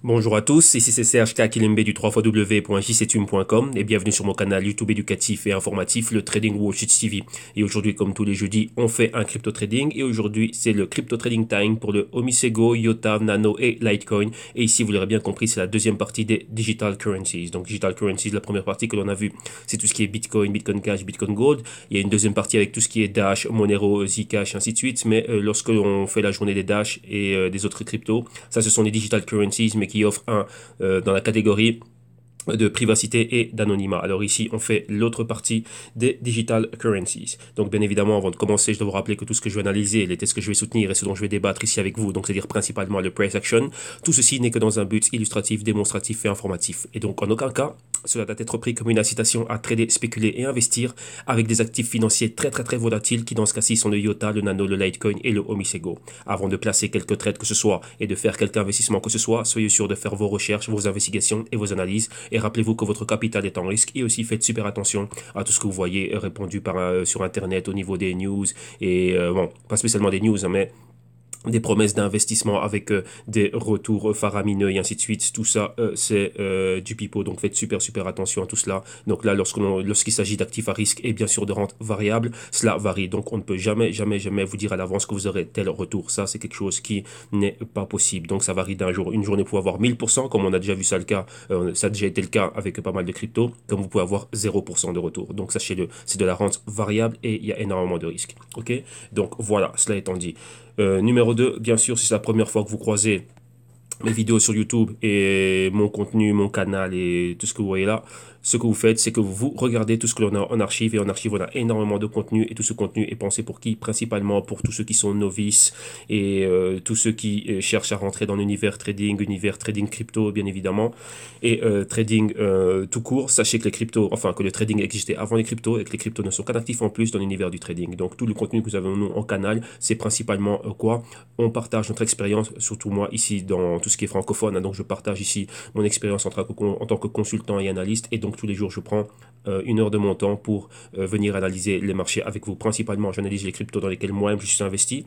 Bonjour à tous, ici c'est Serge Kilimbe du 3xw.jctum.com et bienvenue sur mon canal YouTube éducatif et informatif, le Trading Watch TV. Et aujourd'hui, comme tous les jeudis, on fait un crypto trading et aujourd'hui c'est le crypto trading time pour le Omisego, IOTA, Nano et Litecoin. Et ici, vous l'aurez bien compris, c'est la deuxième partie des digital currencies. Donc digital currencies, la première partie que l'on a vue, c'est tout ce qui est Bitcoin, Bitcoin Cash, Bitcoin Gold. Il y a une deuxième partie avec tout ce qui est Dash, Monero, Zcash, ainsi de suite. Mais lorsque l'on fait la journée des Dash et des autres cryptos, ça ce sont les digital currencies, mais qui offrent dans la catégorie de privacité et d'anonymat. Alors ici, on fait l'autre partie des digital currencies. Donc bien évidemment, avant de commencer, je dois vous rappeler que tout ce que je vais analyser, les tests que je vais soutenir et ce dont je vais débattre ici avec vous, donc c'est-à-dire principalement le price action, tout ceci n'est que dans un but illustratif, démonstratif et informatif. Et donc en aucun cas, cela doit être pris comme une incitation à trader, spéculer et investir avec des actifs financiers très volatiles qui dans ce cas-ci sont le IOTA, le Nano, le Litecoin et le Omisego. Avant de placer quelques trades que ce soit et de faire quelque investissement que ce soit, soyez sûr de faire vos recherches, vos investigations et vos analyses et rappelez-vous que votre capital est en risque et aussi faites super attention à tout ce que vous voyez répandu sur internet au niveau des news et bon, pas spécialement des news, hein, mais des promesses d'investissement avec des retours faramineux et ainsi de suite. Tout ça, c'est du pipeau. Donc faites super attention à tout cela. Donc là, lorsqu'il s'agit d'actifs à risque et bien sûr de rente variable, cela varie. Donc on ne peut jamais vous dire à l'avance que vous aurez tel retour. Ça, c'est quelque chose qui n'est pas possible. Donc ça varie d'un jour. Une journée, vous pouvez avoir 1000%, comme on a déjà vu ça le cas. Ça a déjà été le cas avec pas mal de cryptos, comme vous pouvez avoir 0% de retour. Donc sachez-le, c'est de la rente variable et il y a énormément de risques. Ok. Donc voilà, cela étant dit. Numéro 2, bien sûr, si c'est la première fois que vous croisez mes vidéos sur YouTube et mon contenu, mon canal et tout ce que vous voyez là, ce que vous faites, c'est que vous regardez tout ce que l'on a en archive. Et en archive, on a énormément de contenu. Et tout ce contenu est pensé pour qui? Principalement pour tous ceux qui sont novices et tous ceux qui cherchent à rentrer dans l'univers trading crypto, bien évidemment. Et trading tout court. Sachez que les cryptos, enfin que le trading existait avant les cryptos et que les cryptos ne sont qu'un actif en plus dans l'univers du trading. Donc tout le contenu que nous avons nous en canal, c'est principalement quoi? On partage notre expérience, surtout moi ici dans tout ce qui est francophone. Hein, donc je partage ici mon expérience en tant que consultant et analyste. Et donc tous les jours, je prends une heure de mon temps pour venir analyser les marchés avec vous. Principalement, j'analyse les cryptos dans lesquels moi-même je suis investi,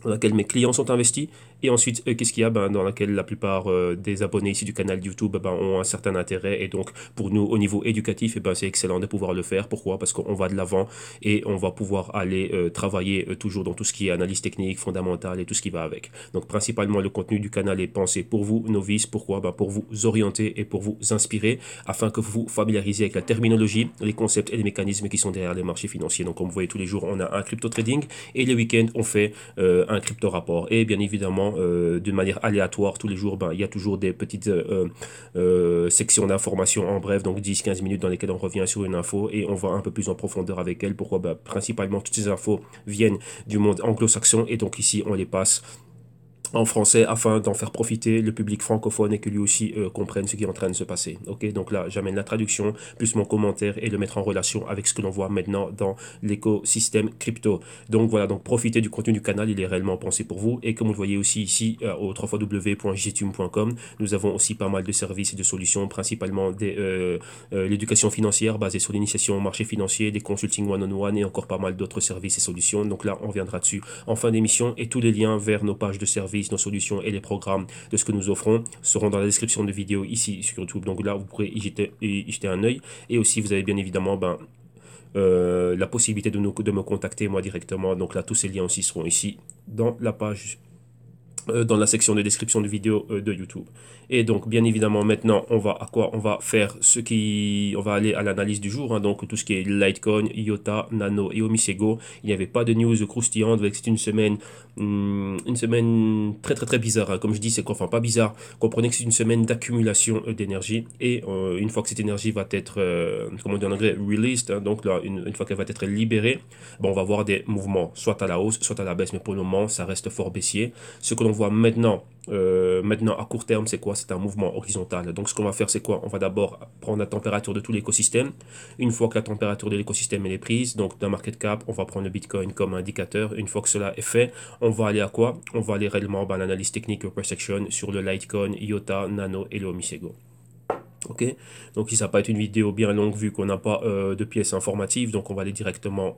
dans laquelle mes clients sont investis. Et ensuite, qu'est-ce qu'il y a dans laquelle la plupart des abonnés ici du canal YouTube ont un certain intérêt. Et donc, pour nous, au niveau éducatif, c'est excellent de pouvoir le faire. Pourquoi? Parce qu'on va de l'avant et on va pouvoir aller travailler toujours dans tout ce qui est analyse technique, fondamentale et tout ce qui va avec. Donc, principalement, le contenu du canal est pensé pour vous, novices. Pourquoi? Pour vous orienter et pour vous inspirer afin que vous vous familiarisiez avec la terminologie, les concepts et les mécanismes qui sont derrière les marchés financiers. Donc, comme vous voyez, tous les jours, on a un crypto trading et les week-ends, on fait un crypto rapport. Et bien évidemment, de manière aléatoire, tous les jours, il y a toujours des petites sections d'informations en bref, donc 10-15 minutes dans lesquelles on revient sur une info et on va un peu plus en profondeur avec elle. Pourquoi? Principalement, toutes ces infos viennent du monde anglo-saxon et donc ici, on les passe en français afin d'en faire profiter le public francophone et que lui aussi comprenne ce qui est en train de se passer. Ok, donc là j'amène la traduction plus mon commentaire et le mettre en relation avec ce que l'on voit maintenant dans l'écosystème crypto. Donc voilà, donc profitez du contenu du canal, il est réellement pensé pour vous et comme vous le voyez aussi ici au www.jctum.com, nous avons aussi pas mal de services et de solutions, principalement l'éducation financière basée sur l'initiation au marché financier, des consulting one-on-one et encore pas mal d'autres services et solutions. Donc là on viendra dessus en fin d'émission et tous les liens vers nos pages de services, nos solutions et les programmes de ce que nous offrons seront dans la description de vidéo ici sur YouTube. Donc là, vous pourrez y jeter un œil. Et aussi, vous avez bien évidemment la possibilité de me contacter moi directement. Donc là, tous ces liens aussi seront ici dans la page dans la section de description de vidéo de YouTube. Et donc, bien évidemment, maintenant, on va à quoi? On va faire on va aller à l'analyse du jour, hein, donc tout ce qui est Litecoin, IOTA, Nano et Omisego. Il n'y avait pas de news croustillante, c'est une semaine très bizarre, hein. Comme je dis, c'est quoi? Enfin, pas bizarre. Comprenez que c'est une semaine d'accumulation d'énergie et une fois que cette énergie va être, comment on dit en anglais, released, hein, donc là, une fois qu'elle va être libérée, on va voir des mouvements, soit à la hausse, soit à la baisse, mais pour le moment, ça reste fort baissier. Ce que l'on voit maintenant à court terme, c'est quoi? C'est un mouvement horizontal. Donc ce qu'on va faire, c'est quoi? On va d'abord prendre la température de tout l'écosystème. Une fois que la température de l'écosystème est prise, donc d'un market cap, on va prendre le Bitcoin comme indicateur. Une fois que cela est fait, on va aller à quoi? On va aller réellement à l'analyse technique price action sur le Litecoin, IOTA, Nano et le Omisego. Ok, donc ici ça va pas être une vidéo bien longue vu qu'on n'a pas de pièces informatives, donc on va aller directement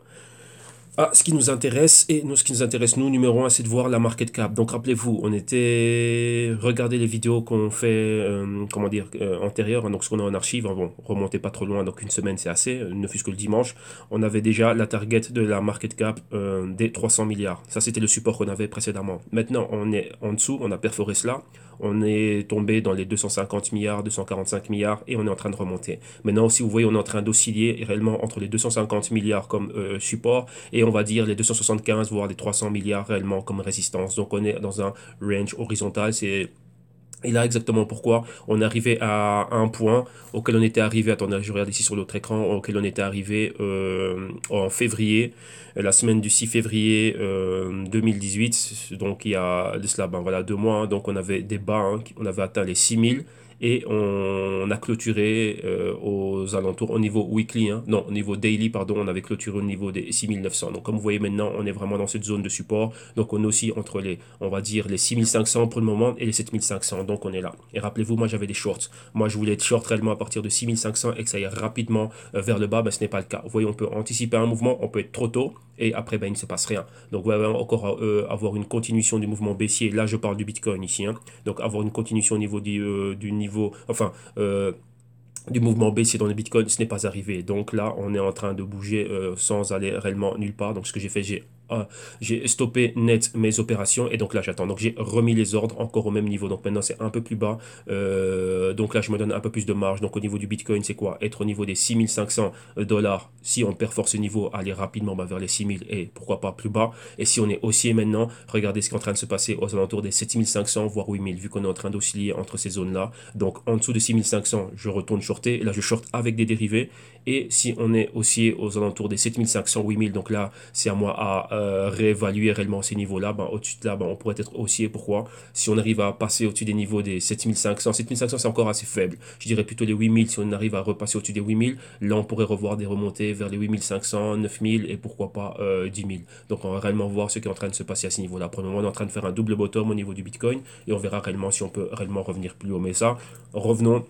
ce qui nous intéresse, et nous, ce qui nous intéresse, nous, numéro un, c'est de voir la market cap. Donc, rappelez-vous, regardez les vidéos qu'on fait, comment dire, antérieures, hein, donc ce qu'on a en archive, hein, bon, remontez pas trop loin, donc une semaine, c'est assez, ne fût-ce que le dimanche, on avait déjà la target de la market cap des 300 milliards. Ça, c'était le support qu'on avait précédemment. Maintenant, on est en dessous, on a perforé cela, on est tombé dans les 250 milliards, 245 milliards, et on est en train de remonter. Maintenant, si vous voyez, on est en train d'osciller réellement entre les 250 milliards comme support, et on va dire les 275 voire les 300 milliards réellement comme résistance. Donc on est dans un range horizontal, c'est et là, exactement pourquoi on est arrivé à un point auquel on était arrivé, attendez, je regarde ici sur l'autre écran, auquel on était arrivé en février, la semaine du 6 février 2018, donc il y a de cela, ben voilà, 2 mois, hein, donc on avait des bas, hein, on avait atteint les 6000, et on a clôturé aux alentours, au niveau weekly, hein, non, au niveau daily, pardon, on avait clôturé au niveau des 6900. Donc comme vous voyez maintenant, on est vraiment dans cette zone de support, donc on est aussi entre les, on va dire, les 6500 pour le moment et les 7500, donc on est là. Et rappelez-vous, moi j'avais des shorts, moi je voulais être short réellement à partir de 6500 et que ça aille rapidement vers le bas, ben, ce n'est pas le cas. Vous voyez, on peut anticiper un mouvement, on peut être trop tôt, et après ben, il ne se passe rien. Donc vous allez encore avoir une continuation du mouvement baissier, là je parle du Bitcoin ici, hein. Donc avoir une continuation au niveau du niveau, enfin du mouvement baissier dans le Bitcoin, ce n'est pas arrivé. Donc là, on est en train de bouger sans aller réellement nulle part. Donc ce que j'ai fait, j'ai stoppé net mes opérations et donc là j'attends. Donc j'ai remis les ordres encore au même niveau. Donc maintenant c'est un peu plus bas. Donc là je me donne un peu plus de marge. Donc au niveau du Bitcoin, c'est quoi? Être au niveau des 6500 dollars. Si on perforce ce niveau, aller rapidement vers les 6000 et pourquoi pas plus bas. Et si on est haussier maintenant, regardez ce qui est en train de se passer aux alentours des 7500 voire 8000 vu qu'on est en train d'osciller entre ces zones-là. Donc en dessous de 6500, je retourne shorter. Là je short avec des dérivés. Et si on est haussier aux alentours des 7500, 8000, donc là c'est à moi à réévaluer réellement ces niveaux-là. Ben, au-dessus de là, ben, on pourrait être haussier. Pourquoi? Si on arrive à passer au-dessus des niveaux des 7500, 7500 c'est encore assez faible. Je dirais plutôt les 8000. Si on arrive à repasser au-dessus des 8000, là on pourrait revoir des remontées vers les 8500, 9000 et pourquoi pas 10 000. Donc on va réellement voir ce qui est en train de se passer à ce niveau-là. Pour le moment, on est en train de faire un double bottom au niveau du Bitcoin et on verra réellement si on peut réellement revenir plus haut. Mais ça, revenons.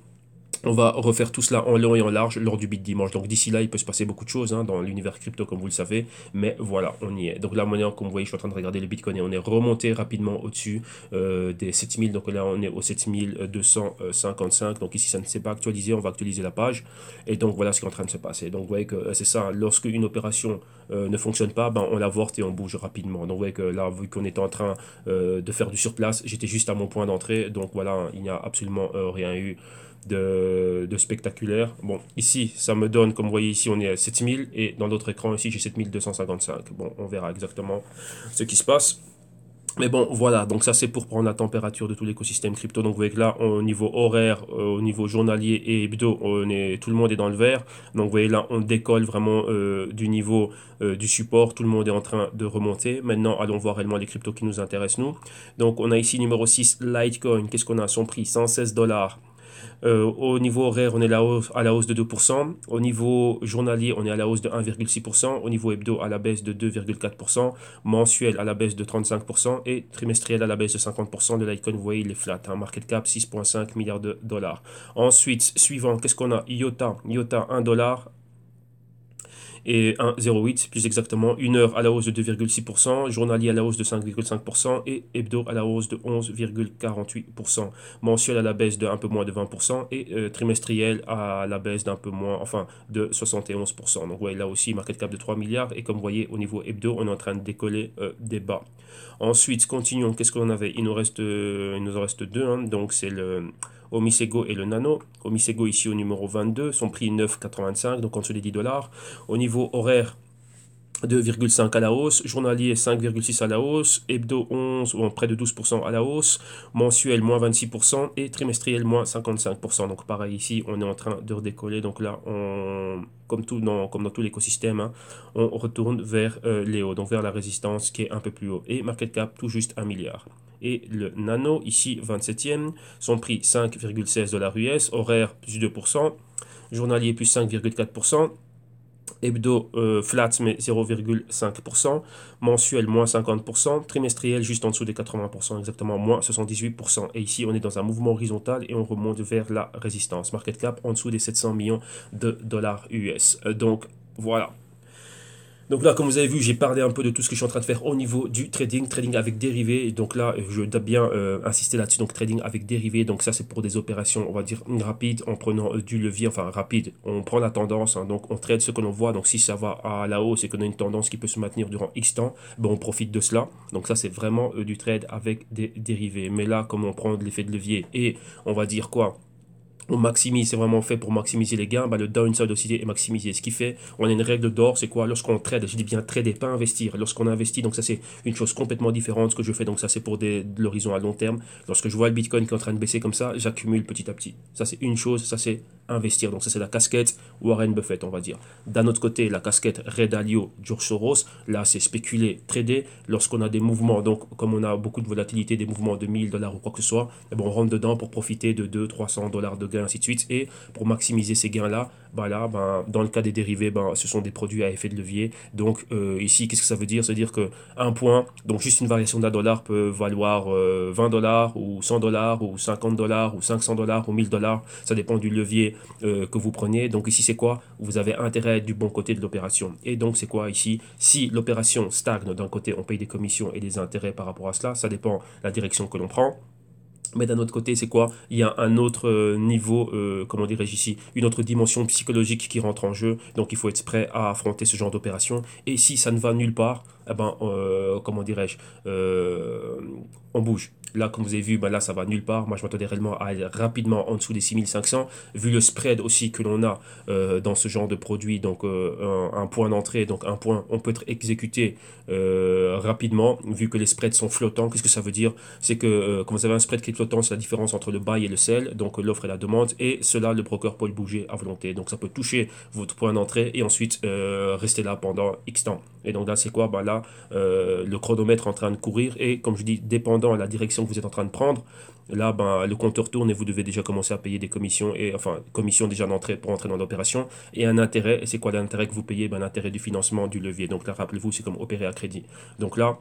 On va refaire tout cela en long et en large lors du Bit Dimanche. Donc d'ici là, il peut se passer beaucoup de choses hein, dans l'univers crypto, comme vous le savez. Mais voilà, on y est. Donc là, maintenant, comme vous voyez, je suis en train de regarder le Bitcoin et on est remonté rapidement au-dessus des 7000. Donc là, on est au 7255. Donc ici, ça ne s'est pas actualisé. On va actualiser la page. Et donc voilà ce qui est en train de se passer. Donc vous voyez que c'est ça. Lorsque une opération ne fonctionne pas, ben, on l'avorte et on bouge rapidement. Donc vous voyez que là, vu qu'on était en train de faire du surplace, j'étais juste à mon point d'entrée. Donc voilà, il n'y a absolument rien eu de spectaculaire. Bon, ici, ça me donne, comme vous voyez ici, on est à 7000 et dans l'autre écran ici, j'ai 7255. Bon, on verra exactement ce qui se passe. Mais bon, voilà, donc ça c'est pour prendre la température de tout l'écosystème crypto. Donc vous voyez que là, au niveau horaire, au niveau journalier et hebdo, tout le monde est dans le vert. Donc vous voyez là, on décolle vraiment du niveau du support. Tout le monde est en train de remonter. Maintenant, allons voir réellement les cryptos qui nous intéressent, nous. Donc on a ici numéro 6, Litecoin. Qu'est-ce qu'on a à son prix? 116 dollars. Au niveau horaire, on est à la hausse de 2%. Au niveau journalier, on est à la hausse de 1,6%. Au niveau hebdo, à la baisse de 2,4%. Mensuel, à la baisse de 35%. Et trimestriel, à la baisse de 50%. Le Litecoin, vous voyez, il est flat. Hein. Market cap, 6,5 milliards de dollars. Ensuite, suivant, qu'est-ce qu'on a? IOTA. IOTA, 1 dollar et 1,08 plus exactement, 1 heure à la hausse de 2,6%, journalier à la hausse de 5,5% et hebdo à la hausse de 11,48%, mensuel à la baisse de un peu moins de 20% et trimestriel à la baisse d'un peu moins, enfin de 71%. Donc vous voyez là aussi market cap de 3 milliards et comme vous voyez au niveau hebdo, on est en train de décoller des bas. Ensuite, continuons, qu'est-ce qu'on avait? Il nous en reste deux, hein. Donc c'est le Omisego et le Nano. Omisego ici au numéro 22, son prix 9,85, donc en dessous des 10 dollars. Au niveau horaire, 2,5 à la hausse, journalier 5,6 à la hausse, hebdo 11 ou près de 12% à la hausse, mensuel moins 26% et trimestriel moins 55%. Donc pareil ici, on est en train de redécoller. Donc là, comme dans tout l'écosystème, hein, on retourne vers les hauts, donc vers la résistance qui est un peu plus haut. Et market cap tout juste 1 milliard. Et le Nano, ici 27e, son prix 5,16 dollars US, horaire plus 2%, journalier plus 5,4%, hebdo flat mais 0,5%, mensuel moins 50%, trimestriel juste en dessous des 80%, exactement moins 78%. Et ici on est dans un mouvement horizontal et on remonte vers la résistance. Market cap en dessous des 700 millions de dollars US. Donc voilà. Donc là, comme vous avez vu, j'ai parlé un peu de tout ce que je suis en train de faire au niveau du trading avec dérivés. Donc là, je dois bien insister là-dessus. Donc trading avec dérivés, donc ça c'est pour des opérations, on va dire rapides, en prenant du levier, enfin rapide. On prend la tendance, hein, donc on trade ce que l'on voit. Donc si ça va à la hausse et qu'on a une tendance qui peut se maintenir durant X temps, ben on profite de cela. Donc ça c'est vraiment du trade avec des dérivés. Mais là, comme on prend de l'effet de levier et on va dire quoi? On maximise, c'est vraiment fait pour maximiser les gains, bah, le downside aussi est maximisé. Ce qui fait, on a une règle d'or, c'est quoi? Lorsqu'on trade, je dis bien trader, pas investir. Lorsqu'on investit, donc ça c'est une chose complètement différente. Ce que je fais, donc ça c'est pour de l'horizon à long terme. Lorsque je vois le Bitcoin qui est en train de baisser comme ça, j'accumule petit à petit. Ça c'est une chose, ça c'est investir. Donc ça c'est la casquette Warren Buffett, on va dire. D'un autre côté, la casquette Ray Dalio, George Soros, là c'est spéculer, trader. Lorsqu'on a des mouvements, donc comme on a beaucoup de volatilité, des mouvements de 1000 $ ou quoi que ce soit, eh ben, on rentre dedans pour profiter de 200-300 $ de gains, ainsi de suite. Et pour maximiser ces gains-là, dans le cas des dérivés, ce sont des produits à effet de levier. Donc ici, qu'est-ce que ça veut dire? Ça veut dire que un point, donc juste une variation d'un dollar peut valoir 20 $ ou 100 $ ou 50 $ ou 500 $ ou 1000 $. Ça dépend du levier que vous prenez. Donc ici, c'est quoi? Vous avez intérêt à être du bon côté de l'opération. Et donc, c'est quoi ici? Si l'opération stagne d'un côté, on paye des commissions et des intérêts par rapport à cela. Ça dépend de la direction que l'on prend. Mais d'un autre côté, c'est quoi? Il y a un autre niveau, comment dirais-je ici, une autre dimension psychologique qui rentre en jeu. Donc il faut être prêt à affronter ce genre d'opération. Et si ça ne va nulle part, eh ben, comment dirais-je, on bouge. Là, comme vous avez vu, là, ça va nulle part. Moi, je m'attendais réellement à aller rapidement en dessous des 6500. Vu le spread aussi que l'on a dans ce genre de produit, donc un point d'entrée, donc un point, on peut être exécuté rapidement, vu que les spreads sont flottants. Qu'est-ce que ça veut dire? C'est que quand vous avez un spread qui est flottant, c'est la différence entre le buy et le sell, donc l'offre et la demande, et cela, le broker peut le bouger à volonté. Donc ça peut toucher votre point d'entrée et ensuite rester là pendant X temps. Et donc là, c'est quoi? Là, le chronomètre est en train de courir et comme je dis, dépendant de la direction que vous êtes en train de prendre, là, le compteur tourne et vous devez déjà commencer à payer des commissions, et enfin, commissions déjà d'entrée pour entrer dans l'opération, et un intérêt. Et c'est quoi l'intérêt que vous payez? L'intérêt du financement du levier. Donc là, rappelez-vous, c'est comme opérer à crédit. Donc là,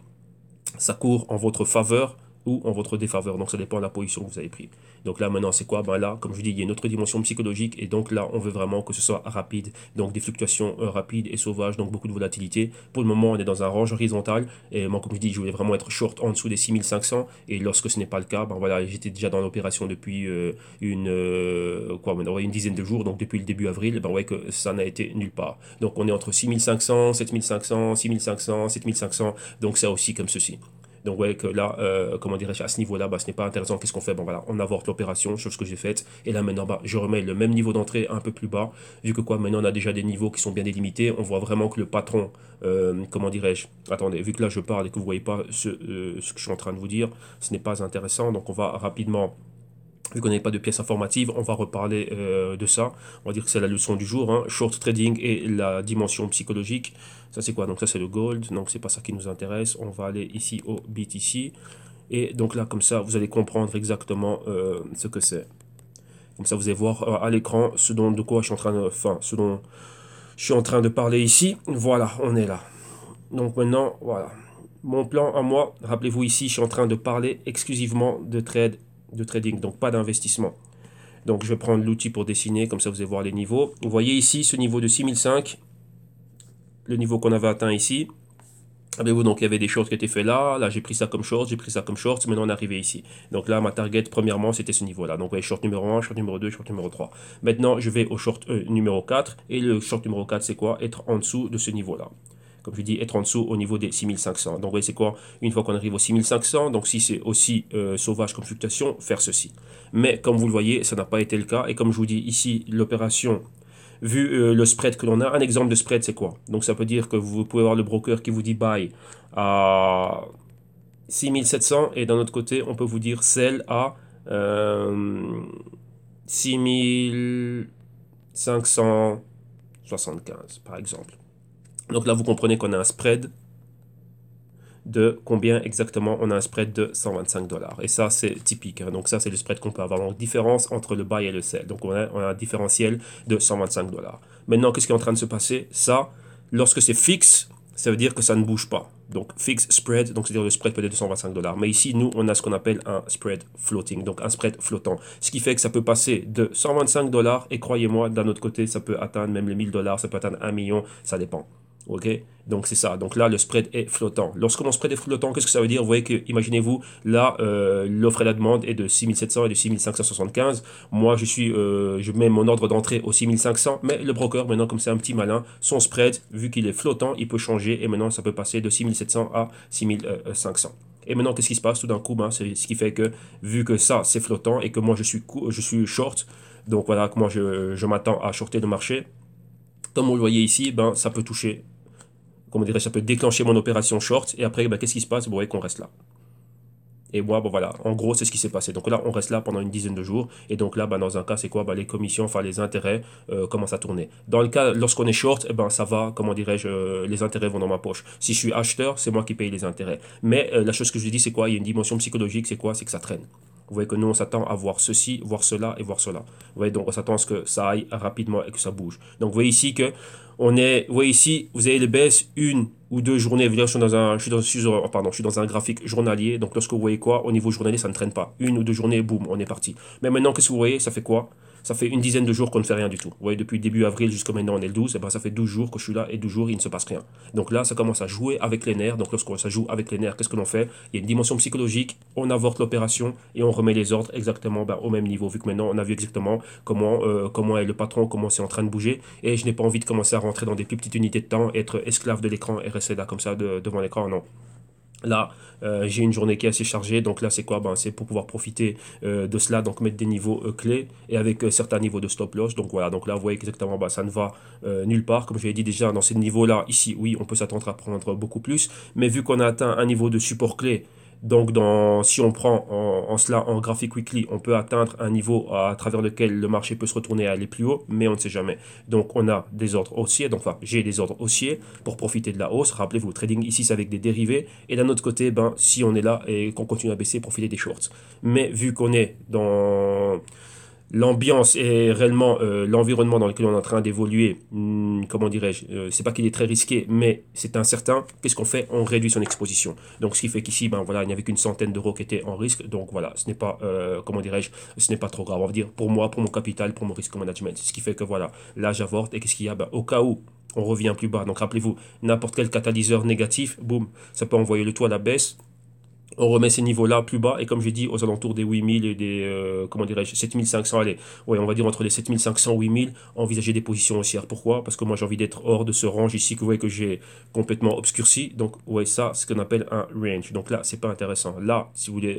ça court en votre faveur ou en votre défaveur. Donc ça dépend de la position que vous avez prise. Donc là maintenant c'est quoi? Là, comme je dis, il y a une autre dimension psychologique et donc là on veut vraiment que ce soit rapide. Donc des fluctuations rapides et sauvages, donc beaucoup de volatilité. Pour le moment on est dans un range horizontal et moi comme je dis, je voulais vraiment être short en dessous des 6500 et lorsque ce n'est pas le cas, j'étais déjà dans l'opération depuis une dizaine de jours, donc depuis le début avril, ouais que ça n'a été nulle part. Donc on est entre 6500, 7500, 6500, 7500, donc ça aussi comme ceci. Donc ouais que là, comment dirais-je, à ce niveau-là, ce n'est pas intéressant. Qu'est-ce qu'on fait? On avorte l'opération, chose que j'ai faite. Et là maintenant, je remets le même niveau d'entrée un peu plus bas. Vu que quoi, maintenant on a déjà des niveaux qui sont bien délimités. On voit vraiment que le patron, comment dirais-je, attendez, vu que là je parle et que vous voyez pas ce que je suis en train de vous dire, ce n'est pas intéressant. Donc on va rapidement. Vu qu'on n'a pas de pièces informatives, on va reparler de ça. On va dire que c'est la leçon du jour, hein. Short trading et la dimension psychologique. Ça c'est quoi? Donc ça c'est le gold, donc c'est pas ça qui nous intéresse. On va aller ici au BTC. Et donc là comme ça vous allez comprendre exactement ce que c'est. Comme ça vous allez voir à l'écran ce dont ce dont je suis en train de parler ici. Voilà, on est là. Donc maintenant, voilà. Mon plan à moi, rappelez-vous ici, je suis en train de parler exclusivement de trading, donc pas d'investissement. Donc je vais prendre l'outil pour dessiner, comme ça vous allez voir les niveaux. Vous voyez ici ce niveau de 6005, le niveau qu'on avait atteint ici. Rappelez-vous, donc il y avait des shorts qui étaient faits là, j'ai pris ça comme short, j'ai pris ça comme short, maintenant on est arrivé ici. Donc là ma target premièrement c'était ce niveau là, donc ouais, short numéro 1, short numéro 2, short numéro 3. Maintenant je vais au short numéro 4, et le short numéro 4 c'est quoi? Être en dessous de ce niveau là. Comme je dis, être en dessous au niveau des 6500. Donc, vous voyez, c'est quoi? Une fois qu'on arrive aux 6500, donc si c'est aussi sauvage comme fluctuation, faire ceci. Mais comme vous le voyez, ça n'a pas été le cas. Et comme je vous dis ici, l'opération, vu le spread que l'on a, un exemple de spread, c'est quoi? Donc, ça peut dire que vous pouvez avoir le broker qui vous dit buy à 6700 et d'un autre côté, on peut vous dire sell à 6575, par exemple. Donc là, vous comprenez qu'on a un spread de combien exactement? On a un spread de 125 $. Et ça, c'est typique. Hein. Donc ça, c'est le spread qu'on peut avoir. Donc différence entre le buy et le sell. Donc on a un différentiel de 125 $. Maintenant, qu'est-ce qui est en train de se passer? Ça, lorsque c'est fixe, ça veut dire que ça ne bouge pas. Donc fixed spread, donc c'est-à-dire le spread peut être de 125 $. Mais ici, nous, on a ce qu'on appelle un spread floating, donc un spread flottant. Ce qui fait que ça peut passer de 125 $ et croyez-moi, d'un autre côté, ça peut atteindre même les 1000 $, ça peut atteindre 1 million, ça dépend. Ok, donc c'est ça. Donc là, le spread est flottant. Lorsque mon spread est flottant, qu'est-ce que ça veut dire? Vous voyez que, imaginez-vous, là, l'offre et la demande est de 6700 et de 6575. Moi, je mets mon ordre d'entrée au 6500, mais le broker, maintenant, comme c'est un petit malin, son spread, vu qu'il est flottant, il peut changer et maintenant, ça peut passer de 6700 à 6500. Et maintenant, qu'est-ce qui se passe tout d'un coup? Ben, c'est ce qui fait que, vu que ça, c'est flottant et que moi, je suis short, donc voilà, que moi, je m'attends à shorter le marché. Comme vous le voyez ici, ben, ça peut toucher, comment dirais-je, ça peut déclencher mon opération short. Et après, ben, qu'est-ce qui se passe? Vous voyez qu'on reste là. Et moi, bon voilà, en gros, c'est ce qui s'est passé. Donc là, on reste là pendant une dizaine de jours. Et donc là, ben, dans un cas, c'est quoi? Ben, les commissions, enfin les intérêts commencent à tourner. Dans le cas, lorsqu'on est short, eh ben, ça va, comment dirais-je, les intérêts vont dans ma poche. Si je suis acheteur, c'est moi qui paye les intérêts. Mais la chose que je dis, c'est quoi? Il y a une dimension psychologique, c'est quoi? C'est que ça traîne. Vous voyez que nous, on s'attend à voir ceci, voir cela et voir cela. Vous voyez, donc on s'attend à ce que ça aille rapidement et que ça bouge. Donc vous voyez ici que vous voyez ici, vous avez les baisses une ou deux journées. Je suis dans je suis dans un graphique journalier. Donc lorsque vous voyez quoi, au niveau journalier, ça ne traîne pas. Une ou deux journées, boum, on est parti. Mais maintenant, qu'est-ce que vous voyez? Ça fait quoi? Ça fait une dizaine de jours qu'on ne fait rien du tout. Vous voyez, depuis début avril jusqu'à maintenant, on est le 12. Et ben, ça fait 12 jours que je suis là et 12 jours, il ne se passe rien. Donc là, ça commence à jouer avec les nerfs. Donc lorsque ça joue avec les nerfs, qu'est-ce que l'on fait? Il y a une dimension psychologique, on avorte l'opération et on remet les ordres exactement au même niveau. Vu que maintenant, on a vu exactement comment est le patron, comment c'est en train de bouger. Et je n'ai pas envie de commencer à rentrer dans des plus petites unités de temps, être esclave de l'écran et rester là comme ça devant l'écran. Non. Là, j'ai une journée qui est assez chargée, donc là c'est quoi? Ben, c'est pour pouvoir profiter de cela, donc mettre des niveaux clés et avec certains niveaux de stop loss. Donc voilà, donc là vous voyez exactement, ben, ça ne va nulle part. Comme je l'ai dit déjà, dans ces niveaux-là, ici, oui, on peut s'attendre à prendre beaucoup plus, mais vu qu'on a atteint un niveau de support clé, donc si on prend en cela en graphique weekly, on peut atteindre un niveau à travers lequel le marché peut se retourner et aller plus haut, mais on ne sait jamais. Donc on a des ordres haussiers, donc enfin j'ai des ordres haussiers pour profiter de la hausse. Rappelez-vous, le trading ici c'est avec des dérivés, et d'un autre côté, ben, si on est là et qu'on continue à baisser, profiter des shorts. Mais vu qu'on est dans l'ambiance et réellement l'environnement dans lequel on est en train d'évoluer, comment dirais-je, c'est pas qu'il est très risqué, mais c'est incertain. Qu'est-ce qu'on fait? On réduit son exposition. Donc ce qui fait qu'ici, ben voilà, il n'y avait qu'une centaine d'euros qui étaient en risque. Donc voilà, ce n'est pas, comment dirais-je, ce n'est pas trop grave. On va dire pour moi, pour mon capital, pour mon risque management. Ce qui fait que voilà, là j'avorte et qu'est-ce qu'il y a? Ben, au cas où on revient plus bas. Donc rappelez-vous, n'importe quel catalyseur négatif, boum, ça peut envoyer le tout à la baisse. On remet ces niveaux-là plus bas et comme j'ai dit aux alentours des 8000 et des comment dirais-je 7500, allez, ouais, on va dire entre les 7500 et 8000, envisager des positions haussières. Pourquoi? Parce que moi j'ai envie d'être hors de ce range ici que vous voyez que j'ai complètement obscurci. Donc ouais, ça c'est ce qu'on appelle un range. Donc là c'est pas intéressant. Là si vous voulez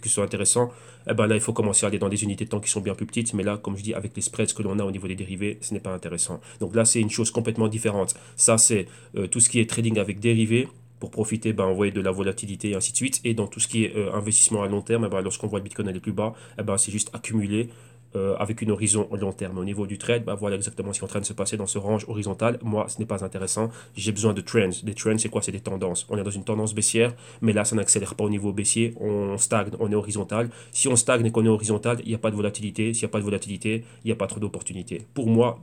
que ce soit intéressant, eh ben là il faut commencer à aller dans des unités de temps qui sont bien plus petites, mais là comme je dis avec les spreads que l'on a au niveau des dérivés, ce n'est pas intéressant. Donc là c'est une chose complètement différente. Ça c'est tout ce qui est trading avec dérivés pour profiter, ben, de la volatilité et ainsi de suite. Et dans tout ce qui est investissement à long terme, ben, lorsqu'on voit le Bitcoin aller plus bas, ben, c'est juste accumuler avec une horizon long terme. Au niveau du trade, ben, voilà exactement ce qui est en train de se passer dans ce range horizontal. Moi, ce n'est pas intéressant. J'ai besoin de trends. Des trends, c'est quoi? C'est des tendances. On est dans une tendance baissière, mais là, ça n'accélère pas au niveau baissier. On stagne, on est horizontal. Si on stagne et qu'on est horizontal, il n'y a pas de volatilité. S'il n'y a pas de volatilité, il n'y a pas trop d'opportunités. Pour moi,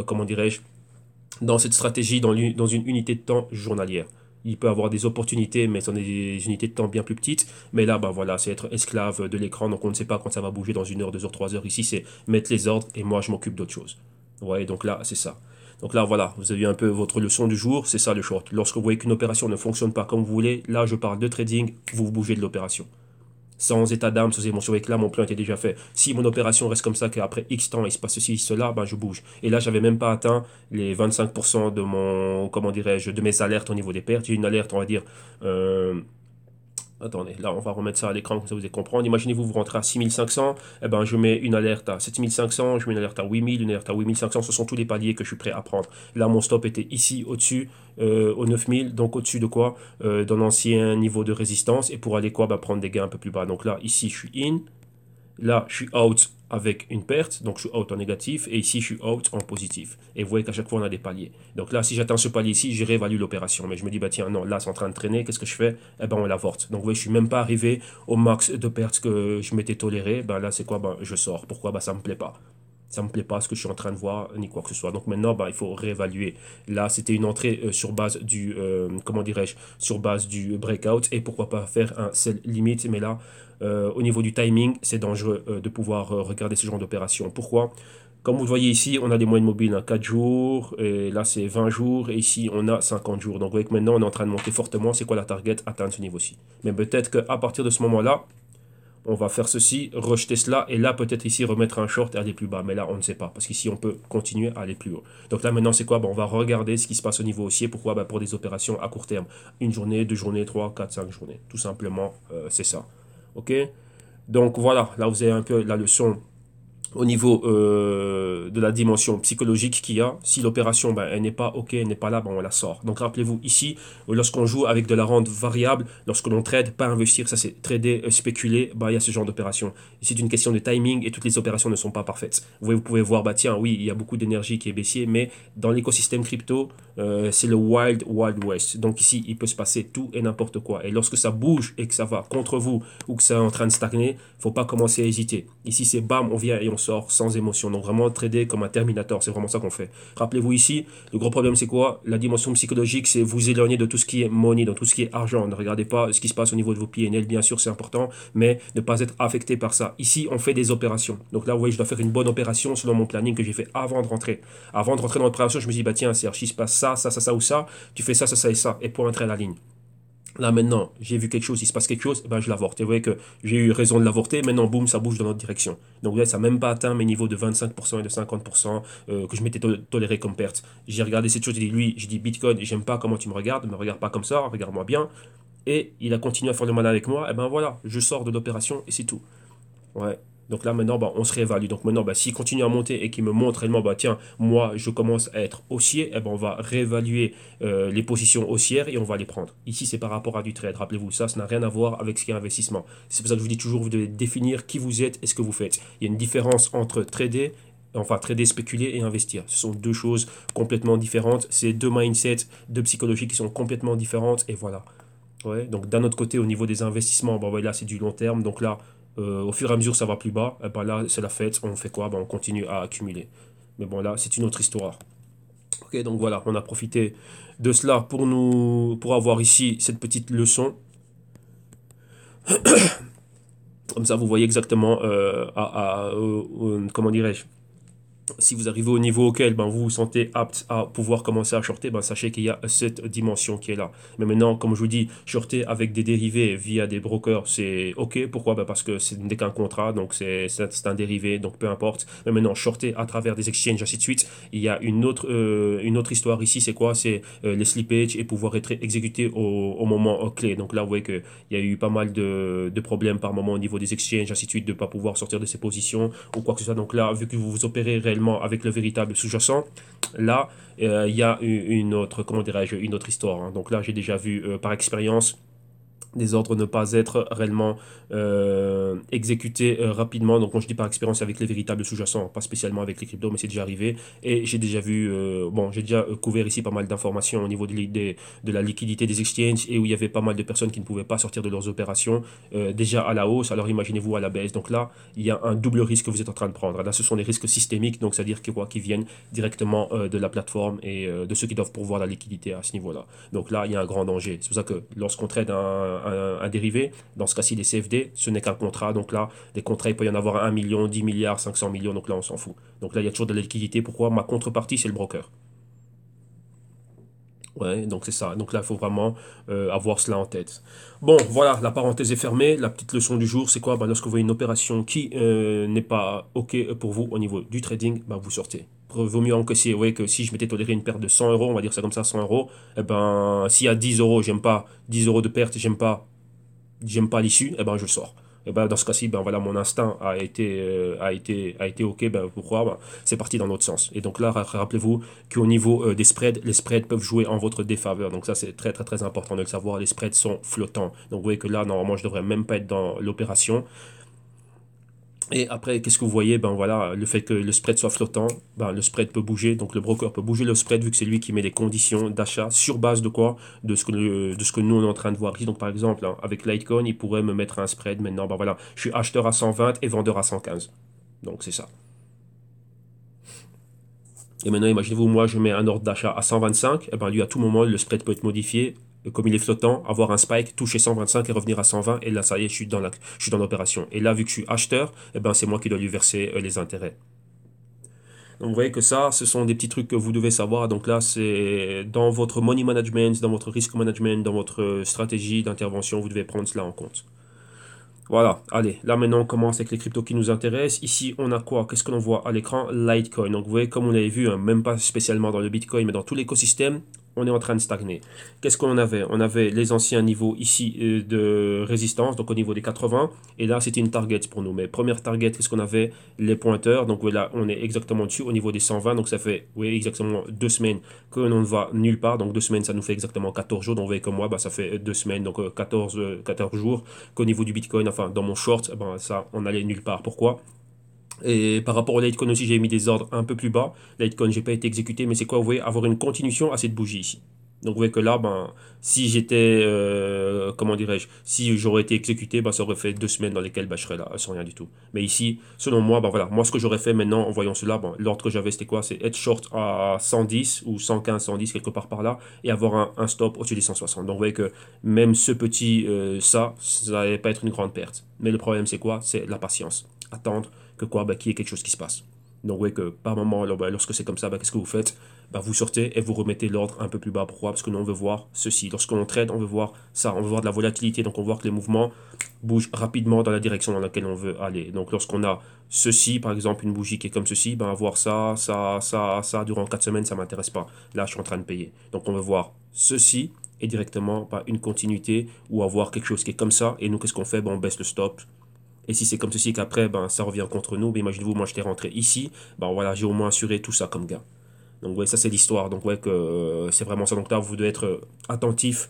comment dirais-je, dans cette stratégie, dans une unité de temps journalière. Il peut avoir des opportunités, mais ce sont des unités de temps bien plus petites. Mais là, ben voilà, c'est être esclave de l'écran. Donc on ne sait pas quand ça va bouger dans 1 heure, 2 heures, 3 heures. Ici, c'est mettre les ordres et moi, je m'occupe d'autre chose. Ouais, donc là, c'est ça. Donc là, voilà, vous avez un peu votre leçon du jour. C'est ça le short. Lorsque vous voyez qu'une opération ne fonctionne pas comme vous voulez, là, je parle de trading, vous bougez de l'opération. Sans état d'âme, sans émotion, avec là, mon plan était déjà fait. Si mon opération reste comme ça, qu'après X temps, il se passe ceci, cela, ben je bouge. Et là, j'avais même pas atteint les 25% de comment dirais-je, de mes alertes au niveau des pertes. J'ai une alerte, on va dire, attendez, là on va remettre ça à l'écran comme ça vous allez comprendre. Imaginez-vous, vous rentrez à 6500, eh ben, je mets une alerte à 7500, je mets une alerte à 8000, une alerte à 8500, ce sont tous les paliers que je suis prêt à prendre. Là mon stop était ici au-dessus, au 9000, donc au-dessus de quoi? Dans l'ancien niveau de résistance, et pour aller quoi? Ben, prendre des gains un peu plus bas. Donc là, ici je suis in, là je suis out avec une perte, donc je suis out en négatif, et ici je suis out en positif. Et vous voyez qu'à chaque fois on a des paliers. Donc là, si j'atteins ce palier ici, je réévalue l'opération. Mais je me dis, bah tiens, non, là c'est en train de traîner, qu'est-ce que je fais? Eh ben on l'avorte. Donc vous voyez, je suis même pas arrivé au max de pertes que je m'étais toléré. Ben là c'est quoi? Ben je sors. Pourquoi? Ben ça me plaît pas. ça me plaît pas ce que je suis en train de voir, ni quoi que ce soit. Donc maintenant, il faut réévaluer. Là, c'était une entrée sur base du, comment dirais-je, sur base du breakout, et pourquoi pas faire un sell limit, mais là, au niveau du timing, c'est dangereux de pouvoir regarder ce genre d'opération. Pourquoi? Comme vous le voyez ici, on a des moyennes mobiles, hein, 4 jours, et là c'est 20 jours, et ici on a 50 jours. Donc vous voyez que maintenant on est en train de monter fortement. C'est quoi la target? Atteindre ce niveau-ci. Mais peut-être qu'à partir de ce moment-là, on va faire ceci, rejeter cela, et là peut-être ici remettre un short et aller plus bas. Mais là on ne sait pas, parce qu'ici on peut continuer à aller plus haut. Donc là maintenant c'est quoi? On va regarder ce qui se passe au niveau haussier. Pourquoi? Pour des opérations à court terme. Une journée, 2 journées, 3, 4, 5 journées. Tout simplement, c'est ça. Ok? Donc voilà, là vous avez un peu la leçon au niveau de la dimension psychologique qu'il y a. Si l'opération elle n'est pas OK, elle n'est pas là, on la sort. Donc rappelez-vous ici, lorsqu'on joue avec de la rente variable, lorsque l'on trade, pas investir, ça c'est trader, spéculer, il y a ce genre d'opération. C'est une question de timing et toutes les opérations ne sont pas parfaites. Vous pouvez voir, tiens, oui, il y a beaucoup d'énergie qui est baissière, mais dans l'écosystème crypto, c'est le wild, wild west. Donc ici, il peut se passer tout et n'importe quoi. Et lorsque ça bouge et que ça va contre vous ou que c'est en train de stagner, faut pas commencer à hésiter. Ici, c'est bam, on vient et on sort sans émotion. Donc vraiment trader comme un Terminator, c'est vraiment ça qu'on fait. Rappelez-vous ici, le gros problème c'est quoi? La dimension psychologique, c'est vous éloigner de tout ce qui est money, de tout ce qui est argent. Ne regardez pas ce qui se passe au niveau de vos PNL, bien sûr c'est important, mais ne pas être affecté par ça. Ici, on fait des opérations. Donc là, vous voyez, je dois faire une bonne opération selon mon planning que j'ai fait avant de rentrer. Avant de rentrer dans l'opération, je me dis, tiens, Serge, il se passe ça ou ça, tu fais ça et ça, et pour entrer à la ligne. Là maintenant, j'ai vu quelque chose, il se passe quelque chose, je l'avorte. Et vous voyez que j'ai eu raison de l'avorter, maintenant boum, ça bouge dans notre direction. Donc là, ça n'a même pas atteint mes niveaux de 25% et de 50% que je m'étais toléré comme perte. J'ai regardé cette chose, j'ai dit Bitcoin, j'aime pas comment tu me regarde pas comme ça, regarde-moi bien. Et il a continué à faire le malin avec moi, et voilà, je sors de l'opération et c'est tout. Ouais. Donc là maintenant, on se réévalue. Donc maintenant, s'il continue à monter et qu'il me montre réellement, tiens, moi je commence à être haussier, on va réévaluer les positions haussières et on va les prendre. Ici, c'est par rapport à du trade. Rappelez-vous, ça n'a rien à voir avec ce qui est investissement. C'est pour ça que je vous dis toujours, vous devez définir qui vous êtes et ce que vous faites. Il y a une différence entre trader, spéculer et investir. Ce sont deux choses complètement différentes. C'est deux mindsets, deux psychologies qui sont complètement différentes et voilà. Ouais, donc d'un autre côté, au niveau des investissements, là c'est du long terme. Donc là, au fur et à mesure, ça va plus bas. Là, c'est la fête. On fait quoi? On continue à accumuler. Mais là, c'est une autre histoire. Ok, donc voilà, on a profité de cela pour avoir ici cette petite leçon. Comme ça, vous voyez exactement comment dirais-je, si vous arrivez au niveau auquel vous vous sentez apte à pouvoir commencer à shorter, sachez qu'il y a cette dimension qui est là. Mais maintenant, comme je vous dis, shorter avec des dérivés via des brokers, c'est OK. Pourquoi? Parce que ce n'est qu'un contrat, donc c'est un dérivé, donc peu importe. Mais maintenant, shorter à travers des exchanges, ainsi de suite, il y a une autre histoire ici, c'est quoi? C'est les slippages et pouvoir être exécuté au moment clé. Donc là, vous voyez qu'il y a eu pas mal de problèmes par moment au niveau des exchanges, ainsi de suite, de ne pas pouvoir sortir de ces positions ou quoi que ce soit. Donc là, vu que vous vous opérez réellement avec le véritable sous-jacent, là, il y a une autre, comment dirais-je, une autre histoire. Hein. Donc là, j'ai déjà vu par expérience des ordres ne pas être réellement exécutés rapidement. Donc, quand je dis par expérience avec les véritables sous-jacents, pas spécialement avec les cryptos, mais c'est déjà arrivé. Et j'ai déjà vu, j'ai déjà couvert ici pas mal d'informations au niveau de la liquidité des exchanges et où il y avait pas mal de personnes qui ne pouvaient pas sortir de leurs opérations déjà à la hausse. Alors, imaginez-vous à la baisse. Donc là, il y a un double risque que vous êtes en train de prendre. Là, ce sont des risques systémiques, donc c'est-à-dire qui viennent directement de la plateforme et de ceux qui doivent pourvoir la liquidité à ce niveau-là. Donc là, il y a un grand danger. C'est pour ça que lorsqu'on trade un dérivé, dans ce cas-ci des CFD, ce n'est qu'un contrat, donc là, des contrats, il peut y en avoir 1 million, 10 milliards, 500 millions, donc là, on s'en fout. Donc là, il y a toujours de la liquidité, pourquoi? Ma contrepartie, c'est le broker. Ouais, donc c'est ça. Donc là, il faut vraiment avoir cela en tête. Bon, voilà, la parenthèse est fermée. La petite leçon du jour, c'est quoi? Lorsque vous voyez une opération qui n'est pas OK pour vous au niveau du trading, vous sortez. Vaut mieux encaisser, ouais, que si je m'étais toléré une perte de 100 euros, on va dire ça comme ça, 100 euros, s'il y a 10 euros, j'aime pas, 10 euros de perte, j'aime pas l'issue, je sors. Dans ce cas-ci, voilà, mon instinct a été OK. Pourquoi? C'est parti dans l'autre sens. Et donc là, rappelez-vous qu'au niveau des spreads, les spreads peuvent jouer en votre défaveur. Donc ça, c'est très, très, très important de le savoir. Les spreads sont flottants. Donc vous voyez que là, normalement, je devrais même pas être dans l'opération. Et après, qu'est-ce que vous voyez? Voilà, le fait que le spread soit flottant, le spread peut bouger, donc le broker peut bouger le spread vu que c'est lui qui met les conditions d'achat sur base de quoi? De ce que nous on est en train de voir ici. Donc par exemple, avec Litecoin, il pourrait me mettre un spread maintenant. Voilà, je suis acheteur à 120 et vendeur à 115. Donc c'est ça. Et maintenant, imaginez-vous, moi, je mets un ordre d'achat à 125, et ben lui, à tout moment, le spread peut être modifié. Comme il est flottant, avoir un spike, toucher 125 et revenir à 120, et là, ça y est, je suis dans l'opération. Et là, vu que je suis acheteur, et ben c'est moi qui dois lui verser les intérêts. Donc vous voyez que ça, ce sont des petits trucs que vous devez savoir. Donc là, c'est dans votre money management, dans votre risk management, dans votre stratégie d'intervention, vous devez prendre cela en compte. Voilà, allez, là maintenant on commence avec les cryptos qui nous intéressent. Ici on a quoi? Qu'est-ce que l'on voit à l'écran? Litecoin. Donc vous voyez comme on l'avait vu, hein, même pas spécialement dans le Bitcoin, mais dans tout l'écosystème, on est en train de stagner. Qu'est-ce qu'on avait? On avait les anciens niveaux ici de résistance, donc au niveau des 80, et là c'était une target pour nous. Mais première target, qu'est-ce qu'on avait? Les pointeurs, donc voilà, on est exactement dessus au niveau des 120, donc ça fait oui, exactement 2 semaines que l'on ne va nulle part. Donc 2 semaines, ça nous fait exactement 14 jours. Donc vous voyez comme moi, bah, ça fait 2 semaines, donc 14 jours qu'au niveau du Bitcoin, enfin dans mon short, ben, ça, on allait nulle part. Pourquoi? Et par rapport au Litecoin aussi, j'ai mis des ordres un peu plus bas. Litecoin, j'ai pas été exécuté, mais c'est quoi? Vous voyez, avoir une continuation à cette bougie ici. Donc vous voyez que là, ben, si j'étais, comment dirais-je, si j'aurais été exécuté, ben, ça aurait fait 2 semaines dans lesquelles ben, je serais là sans rien du tout. Mais ici, selon moi, ben voilà, moi ce que j'aurais fait maintenant en voyant cela, ben, l'ordre que j'avais c'était quoi? C'est être short à 110 ou 115, 110 quelque part par là et avoir un stop au-dessus des 160. Donc vous voyez que même ce petit, ça n'allait pas être une grande perte. Mais le problème c'est quoi? C'est la patience. Attendre que quoi, bah, qu'il y ait quelque chose qui se passe. Donc, vous voyez que par moment, lorsque c'est comme ça, qu'est-ce que vous faites? Vous sortez et vous remettez l'ordre un peu plus bas. Pourquoi? Parce que nous, on veut voir ceci. Lorsqu'on trade, on veut voir ça. On veut voir de la volatilité. Donc, on veut voir que les mouvements bougent rapidement dans la direction dans laquelle on veut aller. Donc, lorsqu'on a ceci, par exemple, une bougie qui est comme ceci, voir ça, ça, ça, ça, durant 4 semaines, ça ne m'intéresse pas. Là, je suis en train de payer. Donc, on veut voir ceci et directement une continuité ou avoir quelque chose qui est comme ça. Et nous, qu'est-ce qu'on fait? On baisse le stop. Et si c'est comme ceci qu'après, ça revient contre nous, imaginez-vous, moi j'étais rentré ici, voilà, j'ai au moins assuré tout ça comme gain. Donc ouais, ça c'est l'histoire. Donc ouais, que c'est vraiment ça. Donc là, vous devez être attentif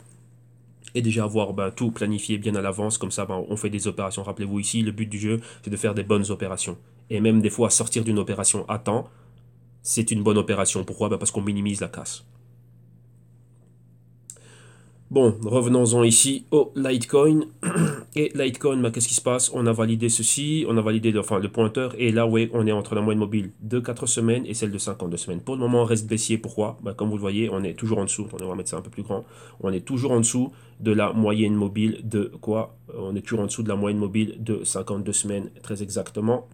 et déjà avoir tout planifié bien à l'avance. Comme ça, on fait des opérations. Rappelez-vous ici, le but du jeu, c'est de faire des bonnes opérations. Et même des fois, sortir d'une opération à temps, c'est une bonne opération. Pourquoi? Parce qu'on minimise la casse. Bon, revenons-en ici au Litecoin. Et Litecoin, qu'est-ce qui se passe? On a validé ceci, on a validé le pointeur, et là, oui, on est entre la moyenne mobile de 4 semaines et celle de 52 semaines. Pour le moment, on reste baissier. Pourquoi? Comme vous le voyez, on est toujours en dessous. On va mettre ça un peu plus grand. On est toujours en dessous de la moyenne mobile de quoi? On est toujours en dessous de la moyenne mobile de 52 semaines, très exactement.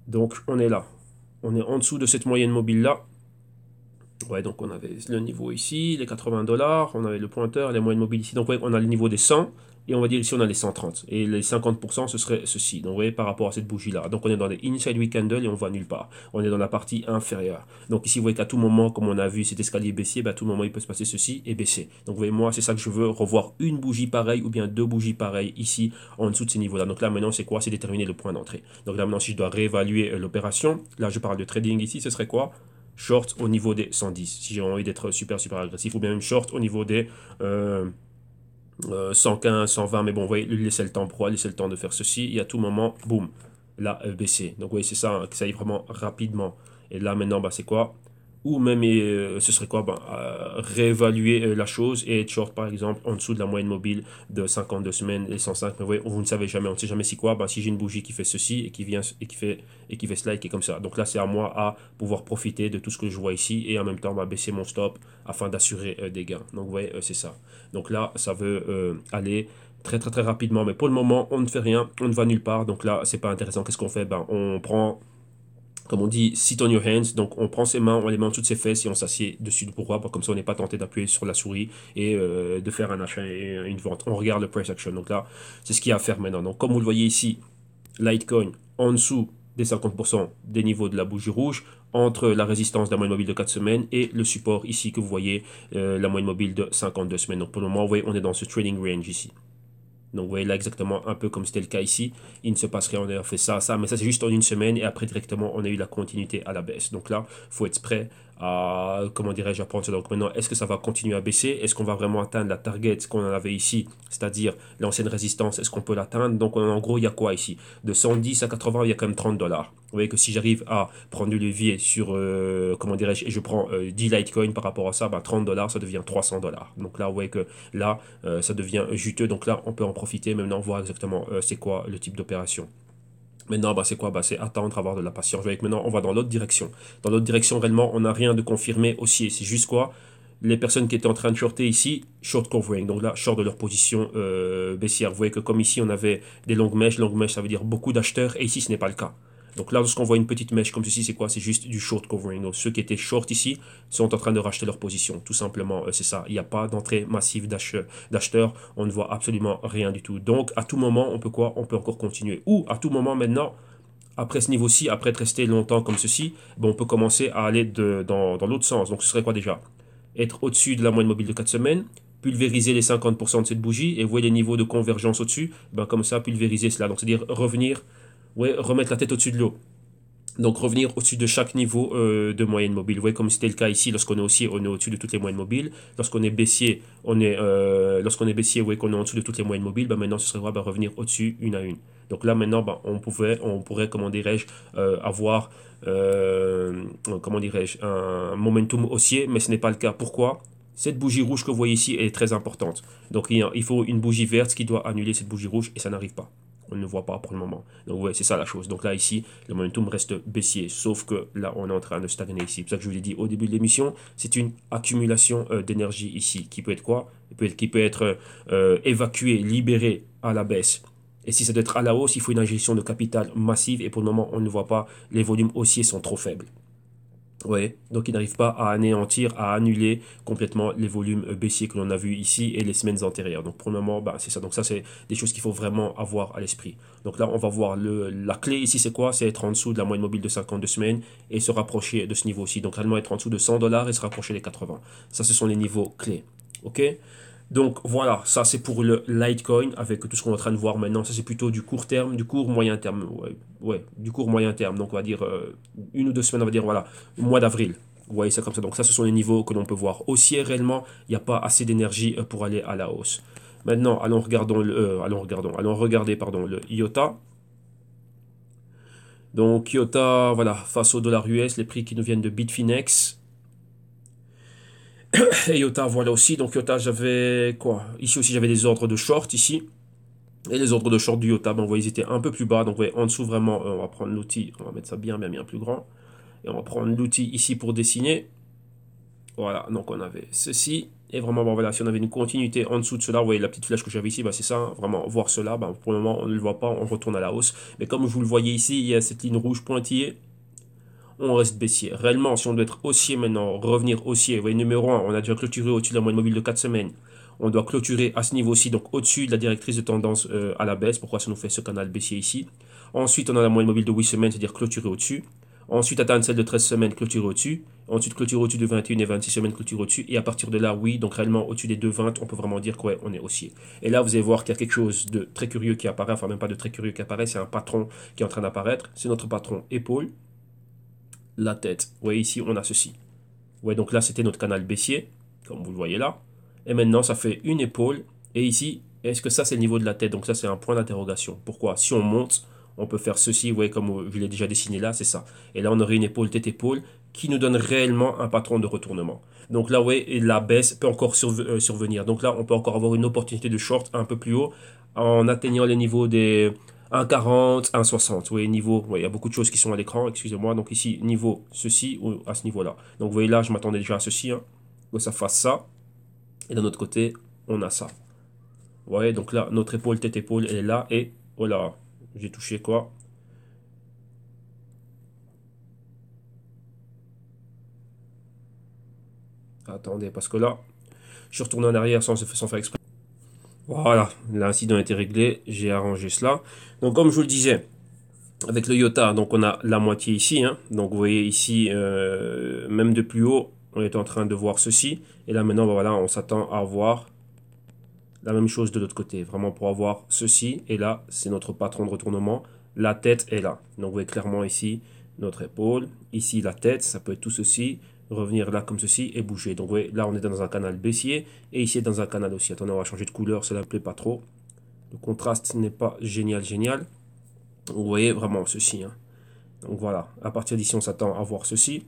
Donc, on est là. On est en dessous de cette moyenne mobile-là. Ouais, donc on avait le niveau ici, les 80 dollars, on avait le pointeur, les moyennes mobiles ici. Donc ouais, on a le niveau des 100, et on va dire ici on a les 130. Et les 50%, ce serait ceci. Donc vous voyez, par rapport à cette bougie-là. Donc on est dans les inside week candle et on voit nulle part. On est dans la partie inférieure. Donc ici, vous voyez qu'à tout moment, comme on a vu cet escalier baissier, à tout moment, il peut se passer ceci et baisser. Donc vous voyez, moi, c'est ça que je veux, revoir une bougie pareille ou bien deux bougies pareilles ici, en dessous de ces niveaux-là. Donc là, maintenant, c'est quoi? C'est déterminer le point d'entrée. Donc là, maintenant, si je dois réévaluer l'opération, là, je parle de trading ici, ce serait quoi? Short au niveau des 110, si j'ai envie d'être super super agressif, ou bien même short au niveau des 115, 120, mais bon, vous voyez, laissez le temps pour laissez le temps de faire ceci, et à tout moment, boum, là, baisser. Donc, vous voyez, c'est ça, que ça aille vraiment rapidement. Et là, maintenant, c'est quoi? Ou même, ce serait quoi? Réévaluer la chose et être short, par exemple, en dessous de la moyenne mobile de 52 semaines et 105. Mais vous ne savez jamais, on ne sait jamais si quoi? Si j'ai une bougie qui fait ceci et qui vient et qui fait cela et qui est comme ça. Donc là, c'est à moi à pouvoir profiter de tout ce que je vois ici et en même temps, baisser mon stop afin d'assurer des gains. Donc, vous voyez, c'est ça. Donc là, ça veut aller très très très rapidement. Mais pour le moment, on ne fait rien, on ne va nulle part. Donc là, c'est pas intéressant. Qu'est-ce qu'on fait? On prend, comme on dit, sit on your hands. Donc on prend ses mains, on les met en dessous de ses fesses et on s'assied dessus. Pourquoi? Comme ça, on n'est pas tenté d'appuyer sur la souris et de faire un achat et une vente. On regarde le price action. Donc là, c'est ce qu'il y a à faire maintenant. Donc comme vous le voyez ici, Litecoin en dessous des 50% des niveaux de la bougie rouge, entre la résistance de la moyenne mobile de 4 semaines et le support ici que vous voyez, la moyenne mobile de 52 semaines. Donc pour le moment, vous voyez, on est dans ce trading range ici. Donc vous voyez là exactement un peu comme c'était le cas ici, il ne se passe rien, on a fait ça, ça, mais ça c'est juste en une semaine et après directement on a eu la continuité à la baisse. Donc là, il faut être prêt à, comment dirais-je, à prendre ça. Donc maintenant, est-ce que ça va continuer à baisser? Est-ce qu'on va vraiment atteindre la target qu'on avait ici, c'est-à-dire l'ancienne résistance, est-ce qu'on peut l'atteindre? Donc en gros, il y a quoi ici? De 110 à 80, il y a quand même 30 dollars. Vous voyez que si j'arrive à prendre du levier sur, comment dirais-je, et je prends 10 Litecoin par rapport à ça, 30 dollars, ça devient 300 dollars. Donc là, vous voyez que là, ça devient juteux. Donc là, on peut en profiter maintenant, voir exactement c'est quoi le type d'opération. Maintenant, bah, c'est quoi? Bah, c'est attendre, avoir de la patience. Vous voyez que maintenant, on va dans l'autre direction. Dans l'autre direction, réellement, on n'a rien de confirmé haussier. C'est juste quoi? Les personnes qui étaient en train de shorter ici, short covering. Donc là, short de leur position baissière. Vous voyez que comme ici, on avait des longues mèches. Longues mèches, ça veut dire beaucoup d'acheteurs. Et ici, ce n'est pas le cas. Donc là, lorsqu'on voit une petite mèche comme ceci, c'est quoi? C'est juste du short covering. Donc ceux qui étaient short ici sont en train de racheter leur position. Tout simplement, c'est ça. Il n'y a pas d'entrée massive d'acheteurs. On ne voit absolument rien du tout. Donc à tout moment, on peut quoi? On peut encore continuer. Ou à tout moment maintenant, après ce niveau-ci, après être resté longtemps comme ceci, ben, on peut commencer à aller dans l'autre sens. Donc ce serait quoi déjà? Être au-dessus de la moyenne mobile de 4 semaines, pulvériser les 50% de cette bougie et voir les niveaux de convergence au-dessus, ben, comme ça, pulvériser cela. Donc c'est-à-dire revenir, ouais, remettre la tête au-dessus de l'eau. Donc revenir au-dessus de chaque niveau de moyenne mobile. Vous voyez comme c'était le cas ici, lorsqu'on est haussier, on est au-dessus de toutes les moyennes mobiles. Lorsqu'on est baissier, lorsqu'on est baissier, vous voyez qu'on est en dessous de toutes les moyennes mobiles. Ben maintenant, ce serait bah, revenir au-dessus une à une. Donc là maintenant, bah, on pourrait, comment dirais-je, avoir, comment dirais-je, un momentum haussier, mais ce n'est pas le cas. Pourquoi? Cette bougie rouge que vous voyez ici est très importante. Donc il faut une bougie verte qui doit annuler cette bougie rouge et ça n'arrive pas. On ne le voit pas pour le moment. Donc ouais, c'est ça la chose. Donc là ici, le momentum reste baissier, sauf que là on est en train de stagner ici. C'est pour ça que je vous l'ai dit au début de l'émission, c'est une accumulation d'énergie ici, qui peut être quoi? Qui peut être évacuée, libérée à la baisse. Et si ça doit être à la hausse, il faut une injection de capital massive et pour le moment on ne le voit pas, les volumes haussiers sont trop faibles. Ouais, donc il n'arrive pas à anéantir, à annuler complètement les volumes baissiers que l'on a vus ici et les semaines antérieures. Donc pour le moment, bah, c'est ça. Donc ça, c'est des choses qu'il faut vraiment avoir à l'esprit. Donc là, on va voir la clé ici, c'est quoi? C'est être en dessous de la moyenne mobile de 52 semaines et se rapprocher de ce niveau-ci. Donc réellement être en dessous de 100 dollars et se rapprocher des 80. Ça, ce sont les niveaux clés. OK? Donc voilà, ça c'est pour le Litecoin avec tout ce qu'on est en train de voir maintenant. Ça c'est plutôt du court terme, du court moyen terme. Ouais, ouais, du court moyen terme. Donc on va dire une ou deux semaines, on va dire voilà, mois d'avril. Vous voyez ça comme ça. Donc ça ce sont les niveaux que l'on peut voir. Haussier réellement, il n'y a pas assez d'énergie pour aller à la hausse. Maintenant, allons regarder pardon, le IOTA. Donc IOTA, voilà, face au dollar US, les prix qui nous viennent de Bitfinex. Et IOTA, voilà aussi. Donc IOTA, j'avais quoi? Ici aussi j'avais des ordres de short ici. Et les ordres de short du IOTA, ben, vous voyez, ils étaient un peu plus bas. Donc, vous voyez, en dessous, vraiment, on va prendre l'outil. On va mettre ça bien, bien, bien plus grand. Et on va prendre l'outil ici pour dessiner. Voilà, donc on avait ceci. Et vraiment, bon, voilà, si on avait une continuité en dessous de cela, vous voyez la petite flèche que j'avais ici, ben, c'est ça. Vraiment, voir cela, ben, pour le moment, on ne le voit pas. On retourne à la hausse. Mais comme vous le voyez ici, il y a cette ligne rouge pointillée. On reste baissier. Réellement, si on doit être haussier maintenant, revenir haussier, vous voyez, numéro un, on a déjà clôturé au-dessus de la moyenne mobile de 4 semaines. On doit clôturer à ce niveau-ci, donc au-dessus de la directrice de tendance à la baisse. Pourquoi ça nous fait ce canal baissier ici? Ensuite, on a la moyenne mobile de 8 semaines, c'est-à-dire clôturer au-dessus. Ensuite, atteindre celle de 13 semaines, clôturer au-dessus. Ensuite, clôturer au-dessus de 21 et 26 semaines, clôturer au-dessus. Et à partir de là, oui, donc réellement au-dessus des 2,20, on peut vraiment dire qu'on est haussier. Et là, vous allez voir qu'il y a quelque chose de très curieux qui apparaît, enfin même pas de très curieux qui apparaît, c'est un patron qui est en train d'apparaître. C'est notre patron épaule, la tête. Vous voyez ici, on a ceci. Ouais, donc là, c'était notre canal baissier, comme vous le voyez là. Et maintenant, ça fait une épaule. Et ici, est-ce que ça, c'est le niveau de la tête? Donc ça, c'est un point d'interrogation. Pourquoi? Si on monte, on peut faire ceci. Vous voyez, comme je l'ai déjà dessiné là, c'est ça. Et là, on aurait une épaule, tête-épaule, qui nous donne réellement un patron de retournement. Donc là, oui, la baisse peut encore survenir. Donc là, on peut encore avoir une opportunité de short un peu plus haut en atteignant les niveaux des 1,40, 1,60. Vous voyez, niveau, ouais, il y a beaucoup de choses qui sont à l'écran, excusez-moi. Donc ici, niveau ceci ou à ce niveau-là. Donc vous voyez là, je m'attendais déjà à ceci, hein, que ça fasse ça. Et d'un autre côté, on a ça. Vous voyez, donc là, notre épaule, tête-épaule, elle est là. Et voilà, j'ai touché quoi? Attendez, parce que là, je suis retourné en arrière sans faire exprès. Voilà, l'incident a été réglé, j'ai arrangé cela. Donc comme je vous le disais, avec le IOTA, donc on a la moitié ici, hein. Donc vous voyez ici, même de plus haut, on est en train de voir ceci. Et là maintenant, voilà, on s'attend à voir la même chose de l'autre côté. Vraiment pour avoir ceci. Et là, c'est notre patron de retournement. La tête est là. Donc vous voyez clairement ici notre épaule. Ici la tête, ça peut être tout ceci. Revenir là comme ceci et bouger. Donc vous voyez, là on est dans un canal baissier. Et ici dans un canal aussi. Attendez, on va changer de couleur, cela ne plaît pas trop. Le contraste n'est pas génial, génial. Vous voyez vraiment ceci, hein. Donc voilà, à partir d'ici, on s'attend à voir ceci.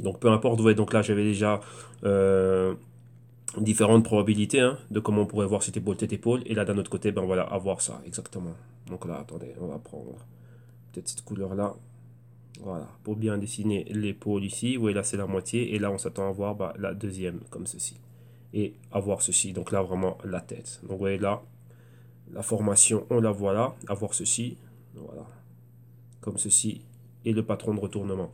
Donc peu importe, vous voyez, donc là j'avais déjà différentes probabilités, hein, de comment on pourrait voir cette épaule, tête épaule. Et là d'un autre côté, ben voilà, avoir ça, exactement. Donc là, attendez, on va prendre. peut-être cette couleur-là. Voilà, pour bien dessiner l'épaule ici. Vous voyez, là, c'est la moitié. Et là, on s'attend à voir la deuxième, comme ceci. Et avoir ceci. Donc là, vraiment, la tête. Donc, vous voyez, là, la formation, on la voit là. Avoir ceci. Voilà. Comme ceci. Et le patron de retournement.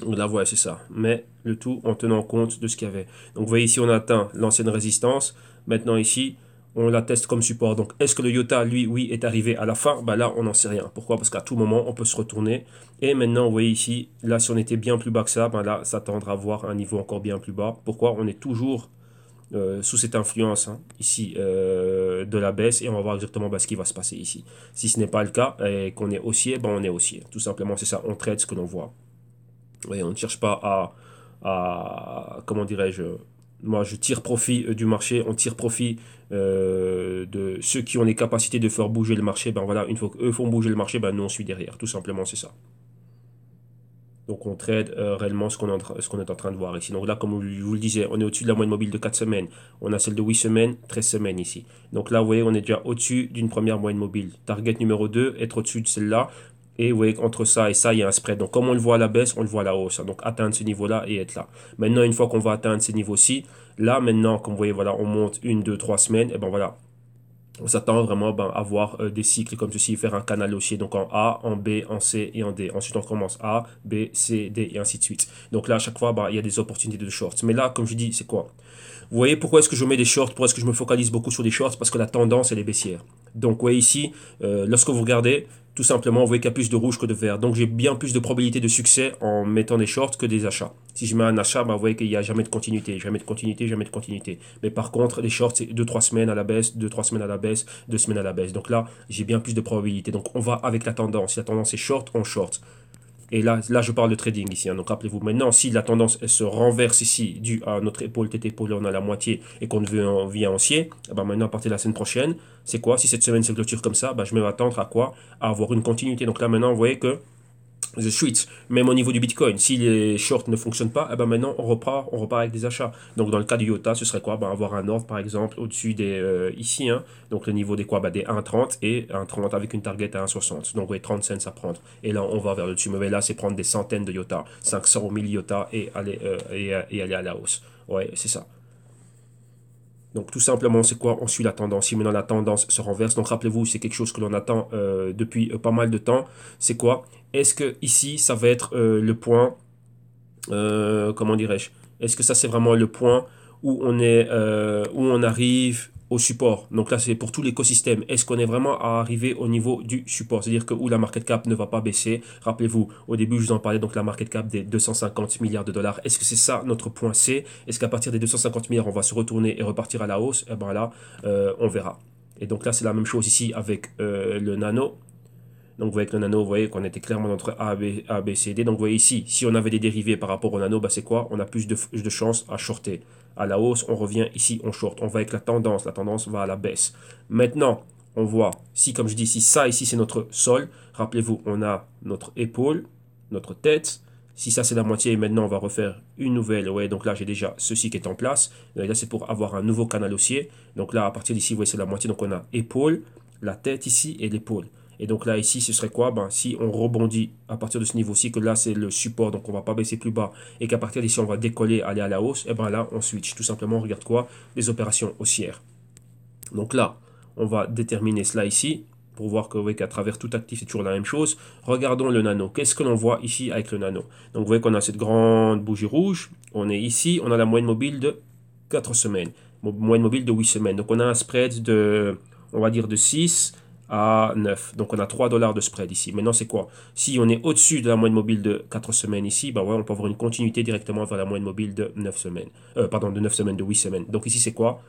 Donc là, voilà, c'est ça. Mais le tout en tenant compte de ce qu'il y avait. Donc, vous voyez, ici, on a atteint l'ancienne résistance. Maintenant, ici, on la teste comme support. Donc, est-ce que le IOTA, lui, oui, est arrivé à la fin? Ben là, on n'en sait rien. Pourquoi? Parce qu'à tout moment, on peut se retourner. Et maintenant, vous voyez ici, là, si on était bien plus bas que ça, ben là, ça tendra à voir un niveau encore bien plus bas. Pourquoi? On est toujours sous cette influence ici de la baisse et on va voir exactement ce qui va se passer ici. Si ce n'est pas le cas et qu'on est haussier, ben on est haussier. Tout simplement, c'est ça. On trade ce que l'on voit. Oui, on ne cherche pas comment dirais-je, moi je tire profit du marché, on tire profit de ceux qui ont les capacités de faire bouger le marché. Ben voilà, une fois qu'eux font bouger le marché, ben nous on suit derrière. Tout simplement, c'est ça. Donc on trade réellement ce qu'on est en train de voir ici. Donc là, comme je vous le disais, on est au-dessus de la moyenne mobile de 4 semaines. On a celle de 8 semaines, 13 semaines ici. Donc là, vous voyez, on est déjà au-dessus d'une première moyenne mobile. Target numéro 2, être au-dessus de celle-là. Et vous voyez qu'entre ça et ça, il y a un spread. Donc comme on le voit à la baisse, on le voit à la hausse. Donc atteindre ce niveau-là et être là. Maintenant, une fois qu'on va atteindre ces niveaux-ci, là maintenant, comme vous voyez, voilà, on monte 1, 2, 3 semaines. Et ben voilà, on s'attend vraiment à voir des cycles comme ceci, faire un canal haussier, donc en A, en B, en C et en D. Ensuite, on commence A, B, C, D et ainsi de suite. Donc là, à chaque fois, il y a des opportunités de short. Mais là, comme je dis, c'est quoi? Vous voyez pourquoi est-ce que je mets des shorts? Pourquoi est-ce que je me focalise beaucoup sur des shorts? Parce que la tendance, elle est baissière. Donc, vous voyez ici, lorsque vous regardez, tout simplement, vous voyez qu'il y a plus de rouge que de vert. Donc, j'ai bien plus de probabilité de succès en mettant des shorts que des achats. Si je mets un achat, vous voyez qu'il n'y a jamais de continuité, jamais de continuité, jamais de continuité. Mais par contre, les shorts, c'est 2-3 semaines à la baisse, 2-3 semaines à la baisse, 2 semaines à la baisse. Donc là, j'ai bien plus de probabilité. Donc, on va avec la tendance. Si la tendance est short, on short. Et là, je parle de trading ici. Donc, rappelez-vous, maintenant, si la tendance elle se renverse ici, dû à notre épaule, tête épaule, on a la moitié, et qu'on vient haussier, maintenant, à partir de la semaine prochaine, c'est quoi? Si cette semaine se clôture comme ça, je vais m'attendre à quoi? À avoir une continuité. Donc là, maintenant, vous voyez que The Streets, même au niveau du Bitcoin, si les shorts ne fonctionnent pas, maintenant on repart avec des achats. Donc dans le cas du IOTA, ce serait quoi? Avoir un ordre par exemple au-dessus des ici, hein, donc le niveau des quoi? Des 1,30 et 1,30 avec une target à 1,60. Donc oui, 30 cents à prendre. Et là on va vers le dessus. Mais là c'est prendre des centaines de IOTA, 500 ou 1000 IOTA et aller à la hausse. Ouais, c'est ça. Donc tout simplement, c'est quoi? On suit la tendance. Si maintenant la tendance se renverse, donc rappelez-vous, c'est quelque chose que l'on attend depuis pas mal de temps. C'est quoi? Est-ce que ici, ça va être le point, comment dirais-je? Est-ce que ça c'est vraiment le point où où on arrive au support? Donc là, c'est pour tout l'écosystème. Est-ce qu'on est vraiment arrivé au niveau du support? C'est-à-dire que où la market cap ne va pas baisser. Rappelez-vous, au début, je vous en parlais, donc la market cap des 250 milliards de dollars. Est-ce que c'est ça notre point C? Est-ce qu'à partir des 250 milliards, on va se retourner et repartir à la hausse? Eh ben là, on verra. Et donc là, c'est la même chose ici avec le nano. Donc, vous voyez que le nano, vous voyez qu'on était clairement entre A, B, C, D. Donc, vous voyez ici, si on avait des dérivés par rapport au nano, c'est quoi? On a plus de chances à shorter. À la hausse, on revient ici, on short. On va avec la tendance. La tendance va à la baisse. Maintenant, on voit, si comme je dis, si ça ici, c'est notre sol, rappelez-vous, on a notre épaule, notre tête. Si ça, c'est la moitié, et maintenant, on va refaire une nouvelle. Ouais, donc là, j'ai déjà ceci qui est en place. Et là, c'est pour avoir un nouveau canal haussier. Donc là, à partir d'ici, vous voyez, c'est la moitié. Donc, on a épaule, la tête ici et l'épaule. Et donc là, ici, ce serait quoi? Si on rebondit à partir de ce niveau-ci, que là, c'est le support, donc on ne va pas baisser plus bas, et qu'à partir d'ici, on va décoller, aller à la hausse, et là, on switch. Tout simplement, on regarde quoi? Les opérations haussières. Donc là, on va déterminer cela ici, pour voir qu'à travers tout actif, c'est toujours la même chose. Regardons le nano. Qu'est-ce que l'on voit ici avec le nano? Donc vous voyez qu'on a cette grande bougie rouge. On est ici, on a la moyenne mobile de 4 semaines. Moyenne mobile de 8 semaines. Donc on a un spread de, on va dire, de 6 à 9. Donc on a 3 dollars de spread ici. Maintenant c'est quoi? Si on est au-dessus de la moyenne mobile de 4 semaines ici, on peut avoir une continuité directement vers la moyenne mobile de 9 semaines. De 9 semaines, de 8 semaines. Donc ici c'est quoi?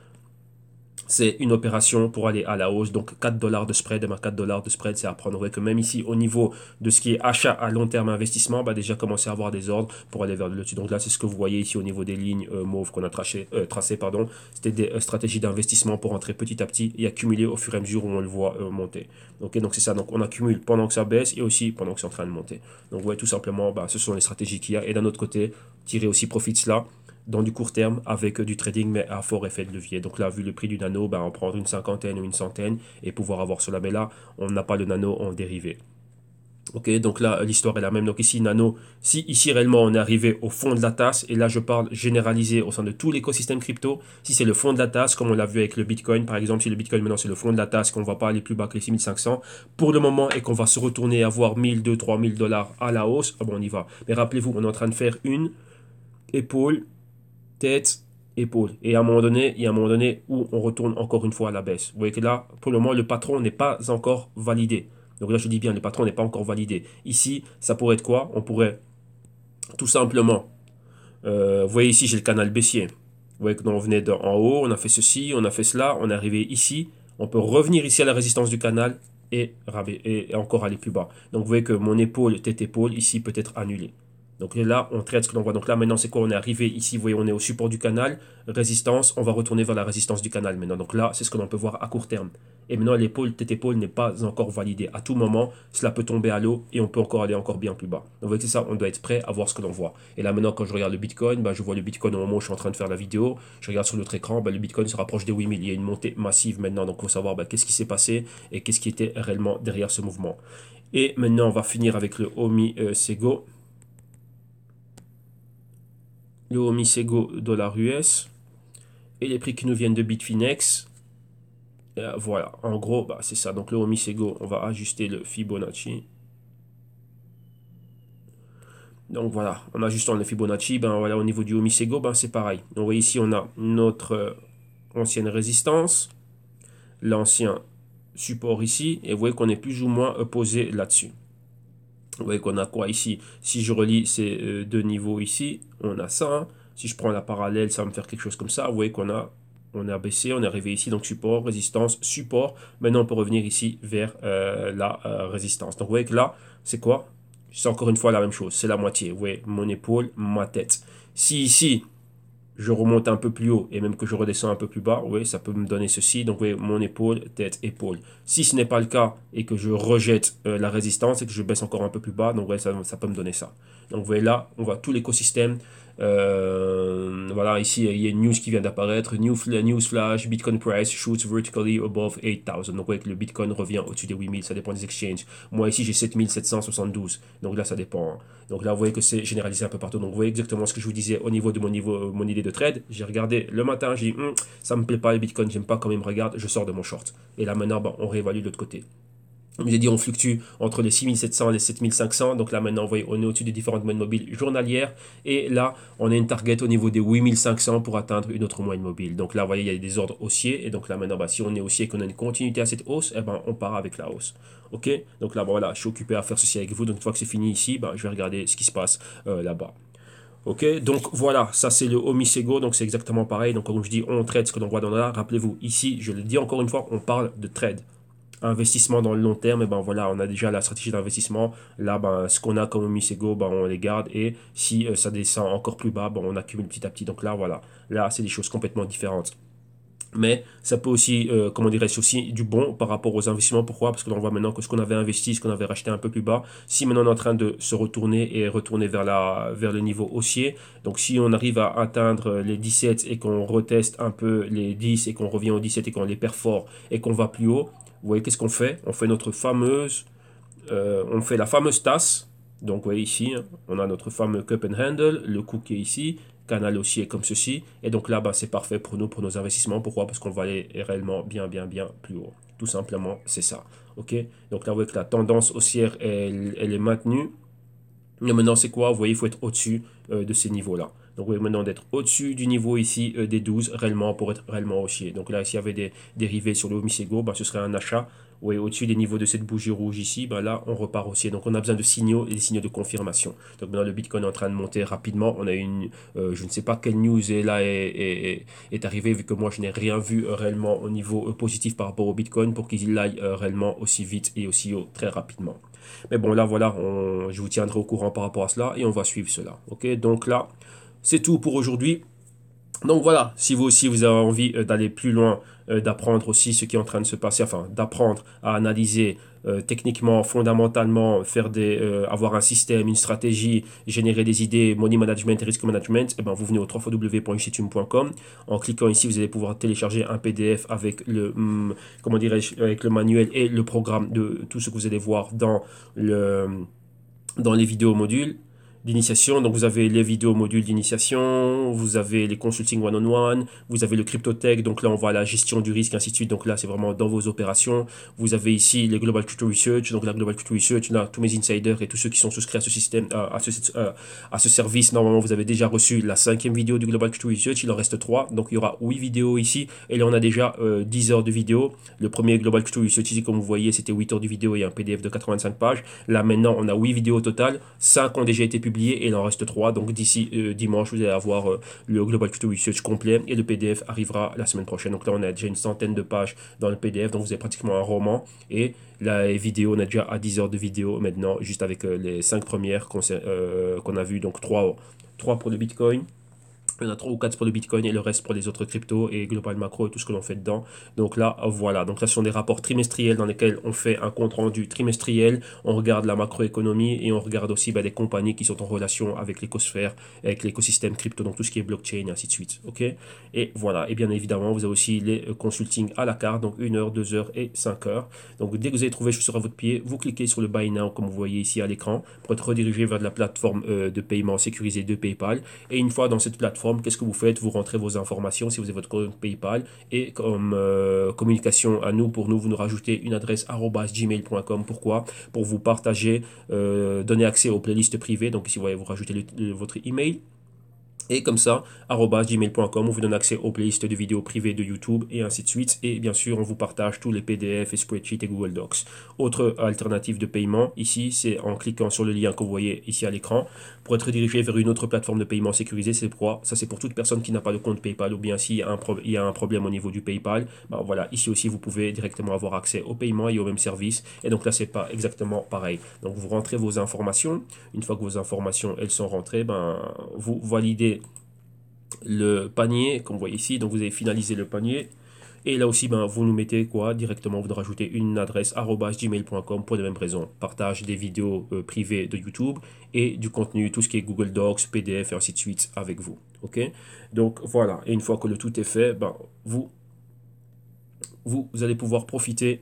C'est une opération pour aller à la hausse. Donc 4 dollars de spread, 4 dollars de spread, c'est à prendre. Vous voyez que même ici, au niveau de ce qui est achat à long terme investissement, déjà commencer à avoir des ordres pour aller vers le dessus. Donc là, c'est ce que vous voyez ici au niveau des lignes mauves qu'on a tracées. C'était des stratégies d'investissement pour entrer petit à petit et accumuler au fur et à mesure où on le voit monter. Okay, donc c'est ça. Donc on accumule pendant que ça baisse et aussi pendant que c'est en train de monter. Donc vous voyez tout simplement, ce sont les stratégies qu'il y a. Et d'un autre côté, tirer aussi profit de cela dans du court terme avec du trading mais à fort effet de levier. Donc là, vu le prix du nano, en prendre une cinquantaine ou une centaine et pouvoir avoir cela. Mais là, on n'a pas le nano en dérivé. Ok, donc là, l'histoire est la même. Donc ici, Nano, si ici réellement on est arrivé au fond de la tasse, et là je parle généralisé au sein de tout l'écosystème crypto, si c'est le fond de la tasse, comme on l'a vu avec le Bitcoin, par exemple, si le Bitcoin maintenant c'est le fond de la tasse, qu'on ne va pas aller plus bas que les 6500, pour le moment, et qu'on va se retourner à voir 1000, 2, 3000 dollars à la hausse, ah bon, on y va. Mais rappelez-vous, on est en train de faire une épaule, tête, épaule. Et à un moment donné, il y a un moment donné où on retourne encore une fois à la baisse. Vous voyez que là, pour le moment, le patron n'est pas encore validé. Donc là, je dis bien, le patron n'est pas encore validé. Ici, ça pourrait être quoi? On pourrait tout simplement, vous voyez ici, j'ai le canal baissier. Vous voyez que on venait d'en haut, on a fait ceci, on a fait cela, on est arrivé ici. On peut revenir ici à la résistance du canal et encore aller plus bas. Donc vous voyez que mon épaule, tête épaule, ici peut être annulée. Donc là, on traite ce que l'on voit. Donc là, maintenant, c'est quoi? On est arrivé ici, vous voyez, on est au support du canal, résistance, on va retourner vers la résistance du canal maintenant. Donc là, c'est ce que l'on peut voir à court terme. Et maintenant, l'épaule, tête épaule n'est pas encore validée. À tout moment, cela peut tomber à l'eau et on peut encore aller encore bien plus bas. Donc vous voyez que c'est ça, on doit être prêt à voir ce que l'on voit. Et là, maintenant, quand je regarde le Bitcoin, je vois le Bitcoin au moment où je suis en train de faire la vidéo. Je regarde sur l'autre écran, le Bitcoin se rapproche des 8000. Il y a une montée massive maintenant. Donc il faut savoir qu'est-ce qui s'est passé et qu'est-ce qui était réellement derrière ce mouvement. Et maintenant, on va finir avec le Omi Sego. Le Omi Sego dollar US. Et les prix qui nous viennent de Bitfinex. Voilà, en gros, c'est ça. Donc le Omi Sego, on va ajuster le Fibonacci. Donc voilà, en ajustant le Fibonacci, voilà, au niveau du Omisego, c'est pareil. Donc vous voyez ici, on a notre ancienne résistance, l'ancien support ici, et vous voyez qu'on est plus ou moins posé là-dessus. Vous voyez qu'on a quoi ici? Si je relis ces deux niveaux ici, on a ça. Hein. Si je prends la parallèle, ça va me faire quelque chose comme ça. Vous voyez qu'on a, on est abaissé, on est arrivé ici, donc support, résistance, support. Maintenant, on peut revenir ici vers la résistance. Donc vous voyez que là, c'est quoi? C'est encore une fois la même chose, c'est la moitié. Vous voyez, mon épaule, ma tête. Si ici, je remonte un peu plus haut et même que je redescends un peu plus bas, oui, ça peut me donner ceci. Donc, vous voyez, mon épaule, tête, épaule. Si ce n'est pas le cas et que je rejette la résistance et que je baisse encore un peu plus bas, donc ouais, ça peut me donner ça. Donc, vous voyez là, on voit tout l'écosystème. Voilà, ici, il y a une news qui vient d'apparaître. News flash, Bitcoin price shoots vertically above 8000. Donc, vous voyez que le Bitcoin revient au-dessus des 8000. Ça dépend des exchanges. Moi, ici, j'ai 7772. Donc là, ça dépend. Hein. Donc là, vous voyez que c'est généralisé un peu partout. Donc, vous voyez exactement ce que je vous disais au niveau de mon idée de trade. J'ai regardé le matin, j'ai dit, ça me plaît pas le Bitcoin, j'aime pas comment il me regarde, je sors de mon short. Et là, maintenant, on réévalue de l'autre côté. Comme j'ai dit, on fluctue entre les 6700 et les 7500. Donc là, maintenant, vous voyez, on est au-dessus des différentes moyennes mobiles journalières. Et là, on a une target au niveau des 8500 pour atteindre une autre moyenne mobile. Donc là, vous voyez, il y a des ordres haussiers. Et donc là, maintenant, si on est haussier et qu'on a une continuité à cette hausse, on part avec la hausse. Ok? Donc là, voilà, je suis occupé à faire ceci avec vous. Donc une fois que c'est fini ici, je vais regarder ce qui se passe là-bas. Ok, donc voilà, ça c'est le Omisego, donc c'est exactement pareil. Donc comme je dis, on trade ce que l'on voit dans là. Rappelez-vous, ici, je le dis encore une fois, on parle de trade. Investissement dans le long terme, et voilà, on a déjà la stratégie d'investissement. Là, ce qu'on a comme Omisego, on les garde. Et si ça descend encore plus bas, on accumule petit à petit. Donc là, voilà, là, c'est des choses complètement différentes. Mais ça peut aussi, comment dirais-je, aussi du bon par rapport aux investissements. Pourquoi? Parce que l'on voit maintenant que ce qu'on avait investi, ce qu'on avait racheté un peu plus bas, si maintenant on est en train de se retourner et retourner vers le niveau haussier, donc si on arrive à atteindre les 17 et qu'on reteste un peu les 10 et qu'on revient aux 17 et qu'on les perd fort et qu'on va plus haut, vous voyez qu'est-ce qu'on fait? On fait notre fameuse, on fait la fameuse tasse. Donc, vous voyez ici, on a notre fameux cup and handle, le coup qui est ici, canal haussier comme ceci. Et donc là, c'est parfait pour nous, pour nos investissements. Pourquoi? Parce qu'on va aller réellement bien plus haut. Tout simplement, c'est ça. Ok? Donc là, vous voyez que la tendance haussière, elle est maintenue. Mais maintenant, c'est quoi? Vous voyez, il faut être au-dessus de ces niveaux-là. Donc, vous voyez maintenant d'être au-dessus du niveau ici des 12 réellement pour être réellement haussier. Donc là, s'il y avait des dérivés sur le Omisego, ce serait un achat. Oui, au-dessus des niveaux de cette bougie rouge ici, là, on repart haussier. Donc, on a besoin de signaux et des signaux de confirmation. Donc, maintenant, le Bitcoin est en train de monter rapidement. On a une, je ne sais pas quelle news est arrivée, vu que moi, je n'ai rien vu réellement au niveau positif par rapport au Bitcoin pour qu'il aille réellement aussi vite et aussi haut très rapidement. Mais bon, là, voilà, je vous tiendrai au courant par rapport à cela et on va suivre cela. Ok, donc là, c'est tout pour aujourd'hui. Donc voilà, si vous aussi vous avez envie d'aller plus loin, d'apprendre aussi ce qui est en train de se passer, enfin d'apprendre à analyser techniquement, fondamentalement, avoir un système, une stratégie, générer des idées, money management et risk management, eh ben, vous venez au www.jctum.com. En cliquant ici, vous allez pouvoir télécharger un PDF avec comment dirais-je, avec le manuel et le programme de tout ce que vous allez voir dans les vidéos modules d'initiation. Donc vous avez les vidéos modules d'initiation, vous avez les consulting one-on-one, vous avez le cryptotech, donc là on voit la gestion du risque, ainsi de suite. Donc là c'est vraiment dans vos opérations. Vous avez ici les Global Crypto Research, donc la Global Crypto Research, là tous mes insiders et tous ceux qui sont souscrits à ce système, à ce service, normalement vous avez déjà reçu la 5e vidéo du Global Crypto Research, il en reste 3, donc il y aura 8 vidéos ici, et là on a déjà 10 heures de vidéo. Le premier Global Crypto Research ici, comme vous voyez, c'était 8 heures de vidéo et un PDF de 85 pages. Là maintenant on a 8 vidéos au total, 5 ont déjà été publiées et il en reste 3. Donc d'ici dimanche, vous allez avoir le Global Crypto Research complet et le PDF arrivera la semaine prochaine. Donc là, on a déjà une centaine de pages dans le PDF. Donc vous avez pratiquement un roman. Et la vidéo, on a déjà à 10 heures de vidéo maintenant, juste avec les 5 premières qu'on a vues. Donc 3 pour le Bitcoin. Il y en a 3 ou 4 pour le Bitcoin et le reste pour les autres cryptos et Global Macro et tout ce que l'on fait dedans. Donc là, voilà. Donc là, ce sont des rapports trimestriels dans lesquels on fait un compte rendu trimestriel. On regarde la macroéconomie et on regarde aussi des compagnies qui sont en relation avec l'écosphère, avec l'écosystème crypto, donc tout ce qui est blockchain et ainsi de suite. Ok. Et voilà. Et bien évidemment, vous avez aussi les consulting à la carte, donc 1 heure, 2 heures et 5 heures. Donc dès que vous avez trouvé chaussure à votre pied, vous cliquez sur le Buy Now, comme vous voyez ici à l'écran, pour être redirigé vers la plateforme de paiement sécurisée de PayPal. Et une fois dans cette plateforme, qu'est-ce que vous faites? Vous rentrez vos informations si vous avez votre compte PayPal et comme communication à nous, pour nous, vous nous rajoutez une adresse @gmail.com. Pourquoi? Pour vous partager, donner accès aux playlists privées. Donc ici, vous voyez, vous rajoutez votre email. Et comme ça, @gmail.com, on vous donne accès aux playlists de vidéos privées de YouTube et ainsi de suite. Et bien sûr, on vous partage tous les PDF et spreadsheets et Google Docs. Autre alternative de paiement, ici, c'est en cliquant sur le lien que vous voyez ici à l'écran. Pour être dirigé vers une autre plateforme de paiement sécurisée, c'est quoi? Ça, c'est pour toute personne qui n'a pas de compte PayPal ou bien s'il y a un problème au niveau du PayPal. Ben voilà, ici aussi, vous pouvez directement avoir accès au paiement et au même service. Et donc là, c'est pas exactement pareil. Donc vous rentrez vos informations. Une fois que vos informations, elles sont rentrées, vous validez le panier, comme vous voyez ici. Donc vous avez finalisé le panier. Et là aussi, vous nous mettez quoi? Directement, vous nous rajoutez une adresse @gmail.com pour les mêmes raisons. Partage des vidéos privées de YouTube et du contenu, tout ce qui est Google Docs, PDF et ainsi de suite avec vous. Ok? Donc voilà. Et une fois que le tout est fait, vous allez pouvoir profiter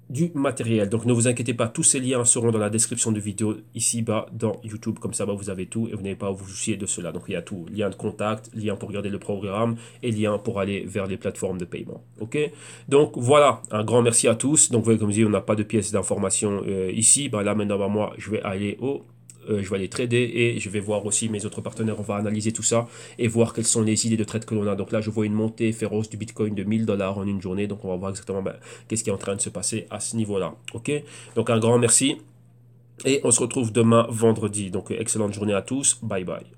du matériel. Donc ne vous inquiétez pas, tous ces liens seront dans la description de vidéo ici bas dans YouTube. Comme ça, vous avez tout et vous n'avez pas à vous soucier de cela. Donc il y a tout, lien de contact, lien pour regarder le programme et lien pour aller vers les plateformes de paiement. Ok? Donc voilà, un grand merci à tous. Donc vous voyez, comme je dis, on n'a pas de pièces d'information ici. Là maintenant, moi, je vais aller trader et je vais voir aussi mes autres partenaires. On va analyser tout ça et voir quelles sont les idées de trade que l'on a. Donc là, je vois une montée féroce du Bitcoin de $1000 en une journée. Donc on va voir exactement qu'est-ce qui est en train de se passer à ce niveau-là. Ok? Donc un grand merci et on se retrouve demain vendredi. Donc excellente journée à tous. Bye bye.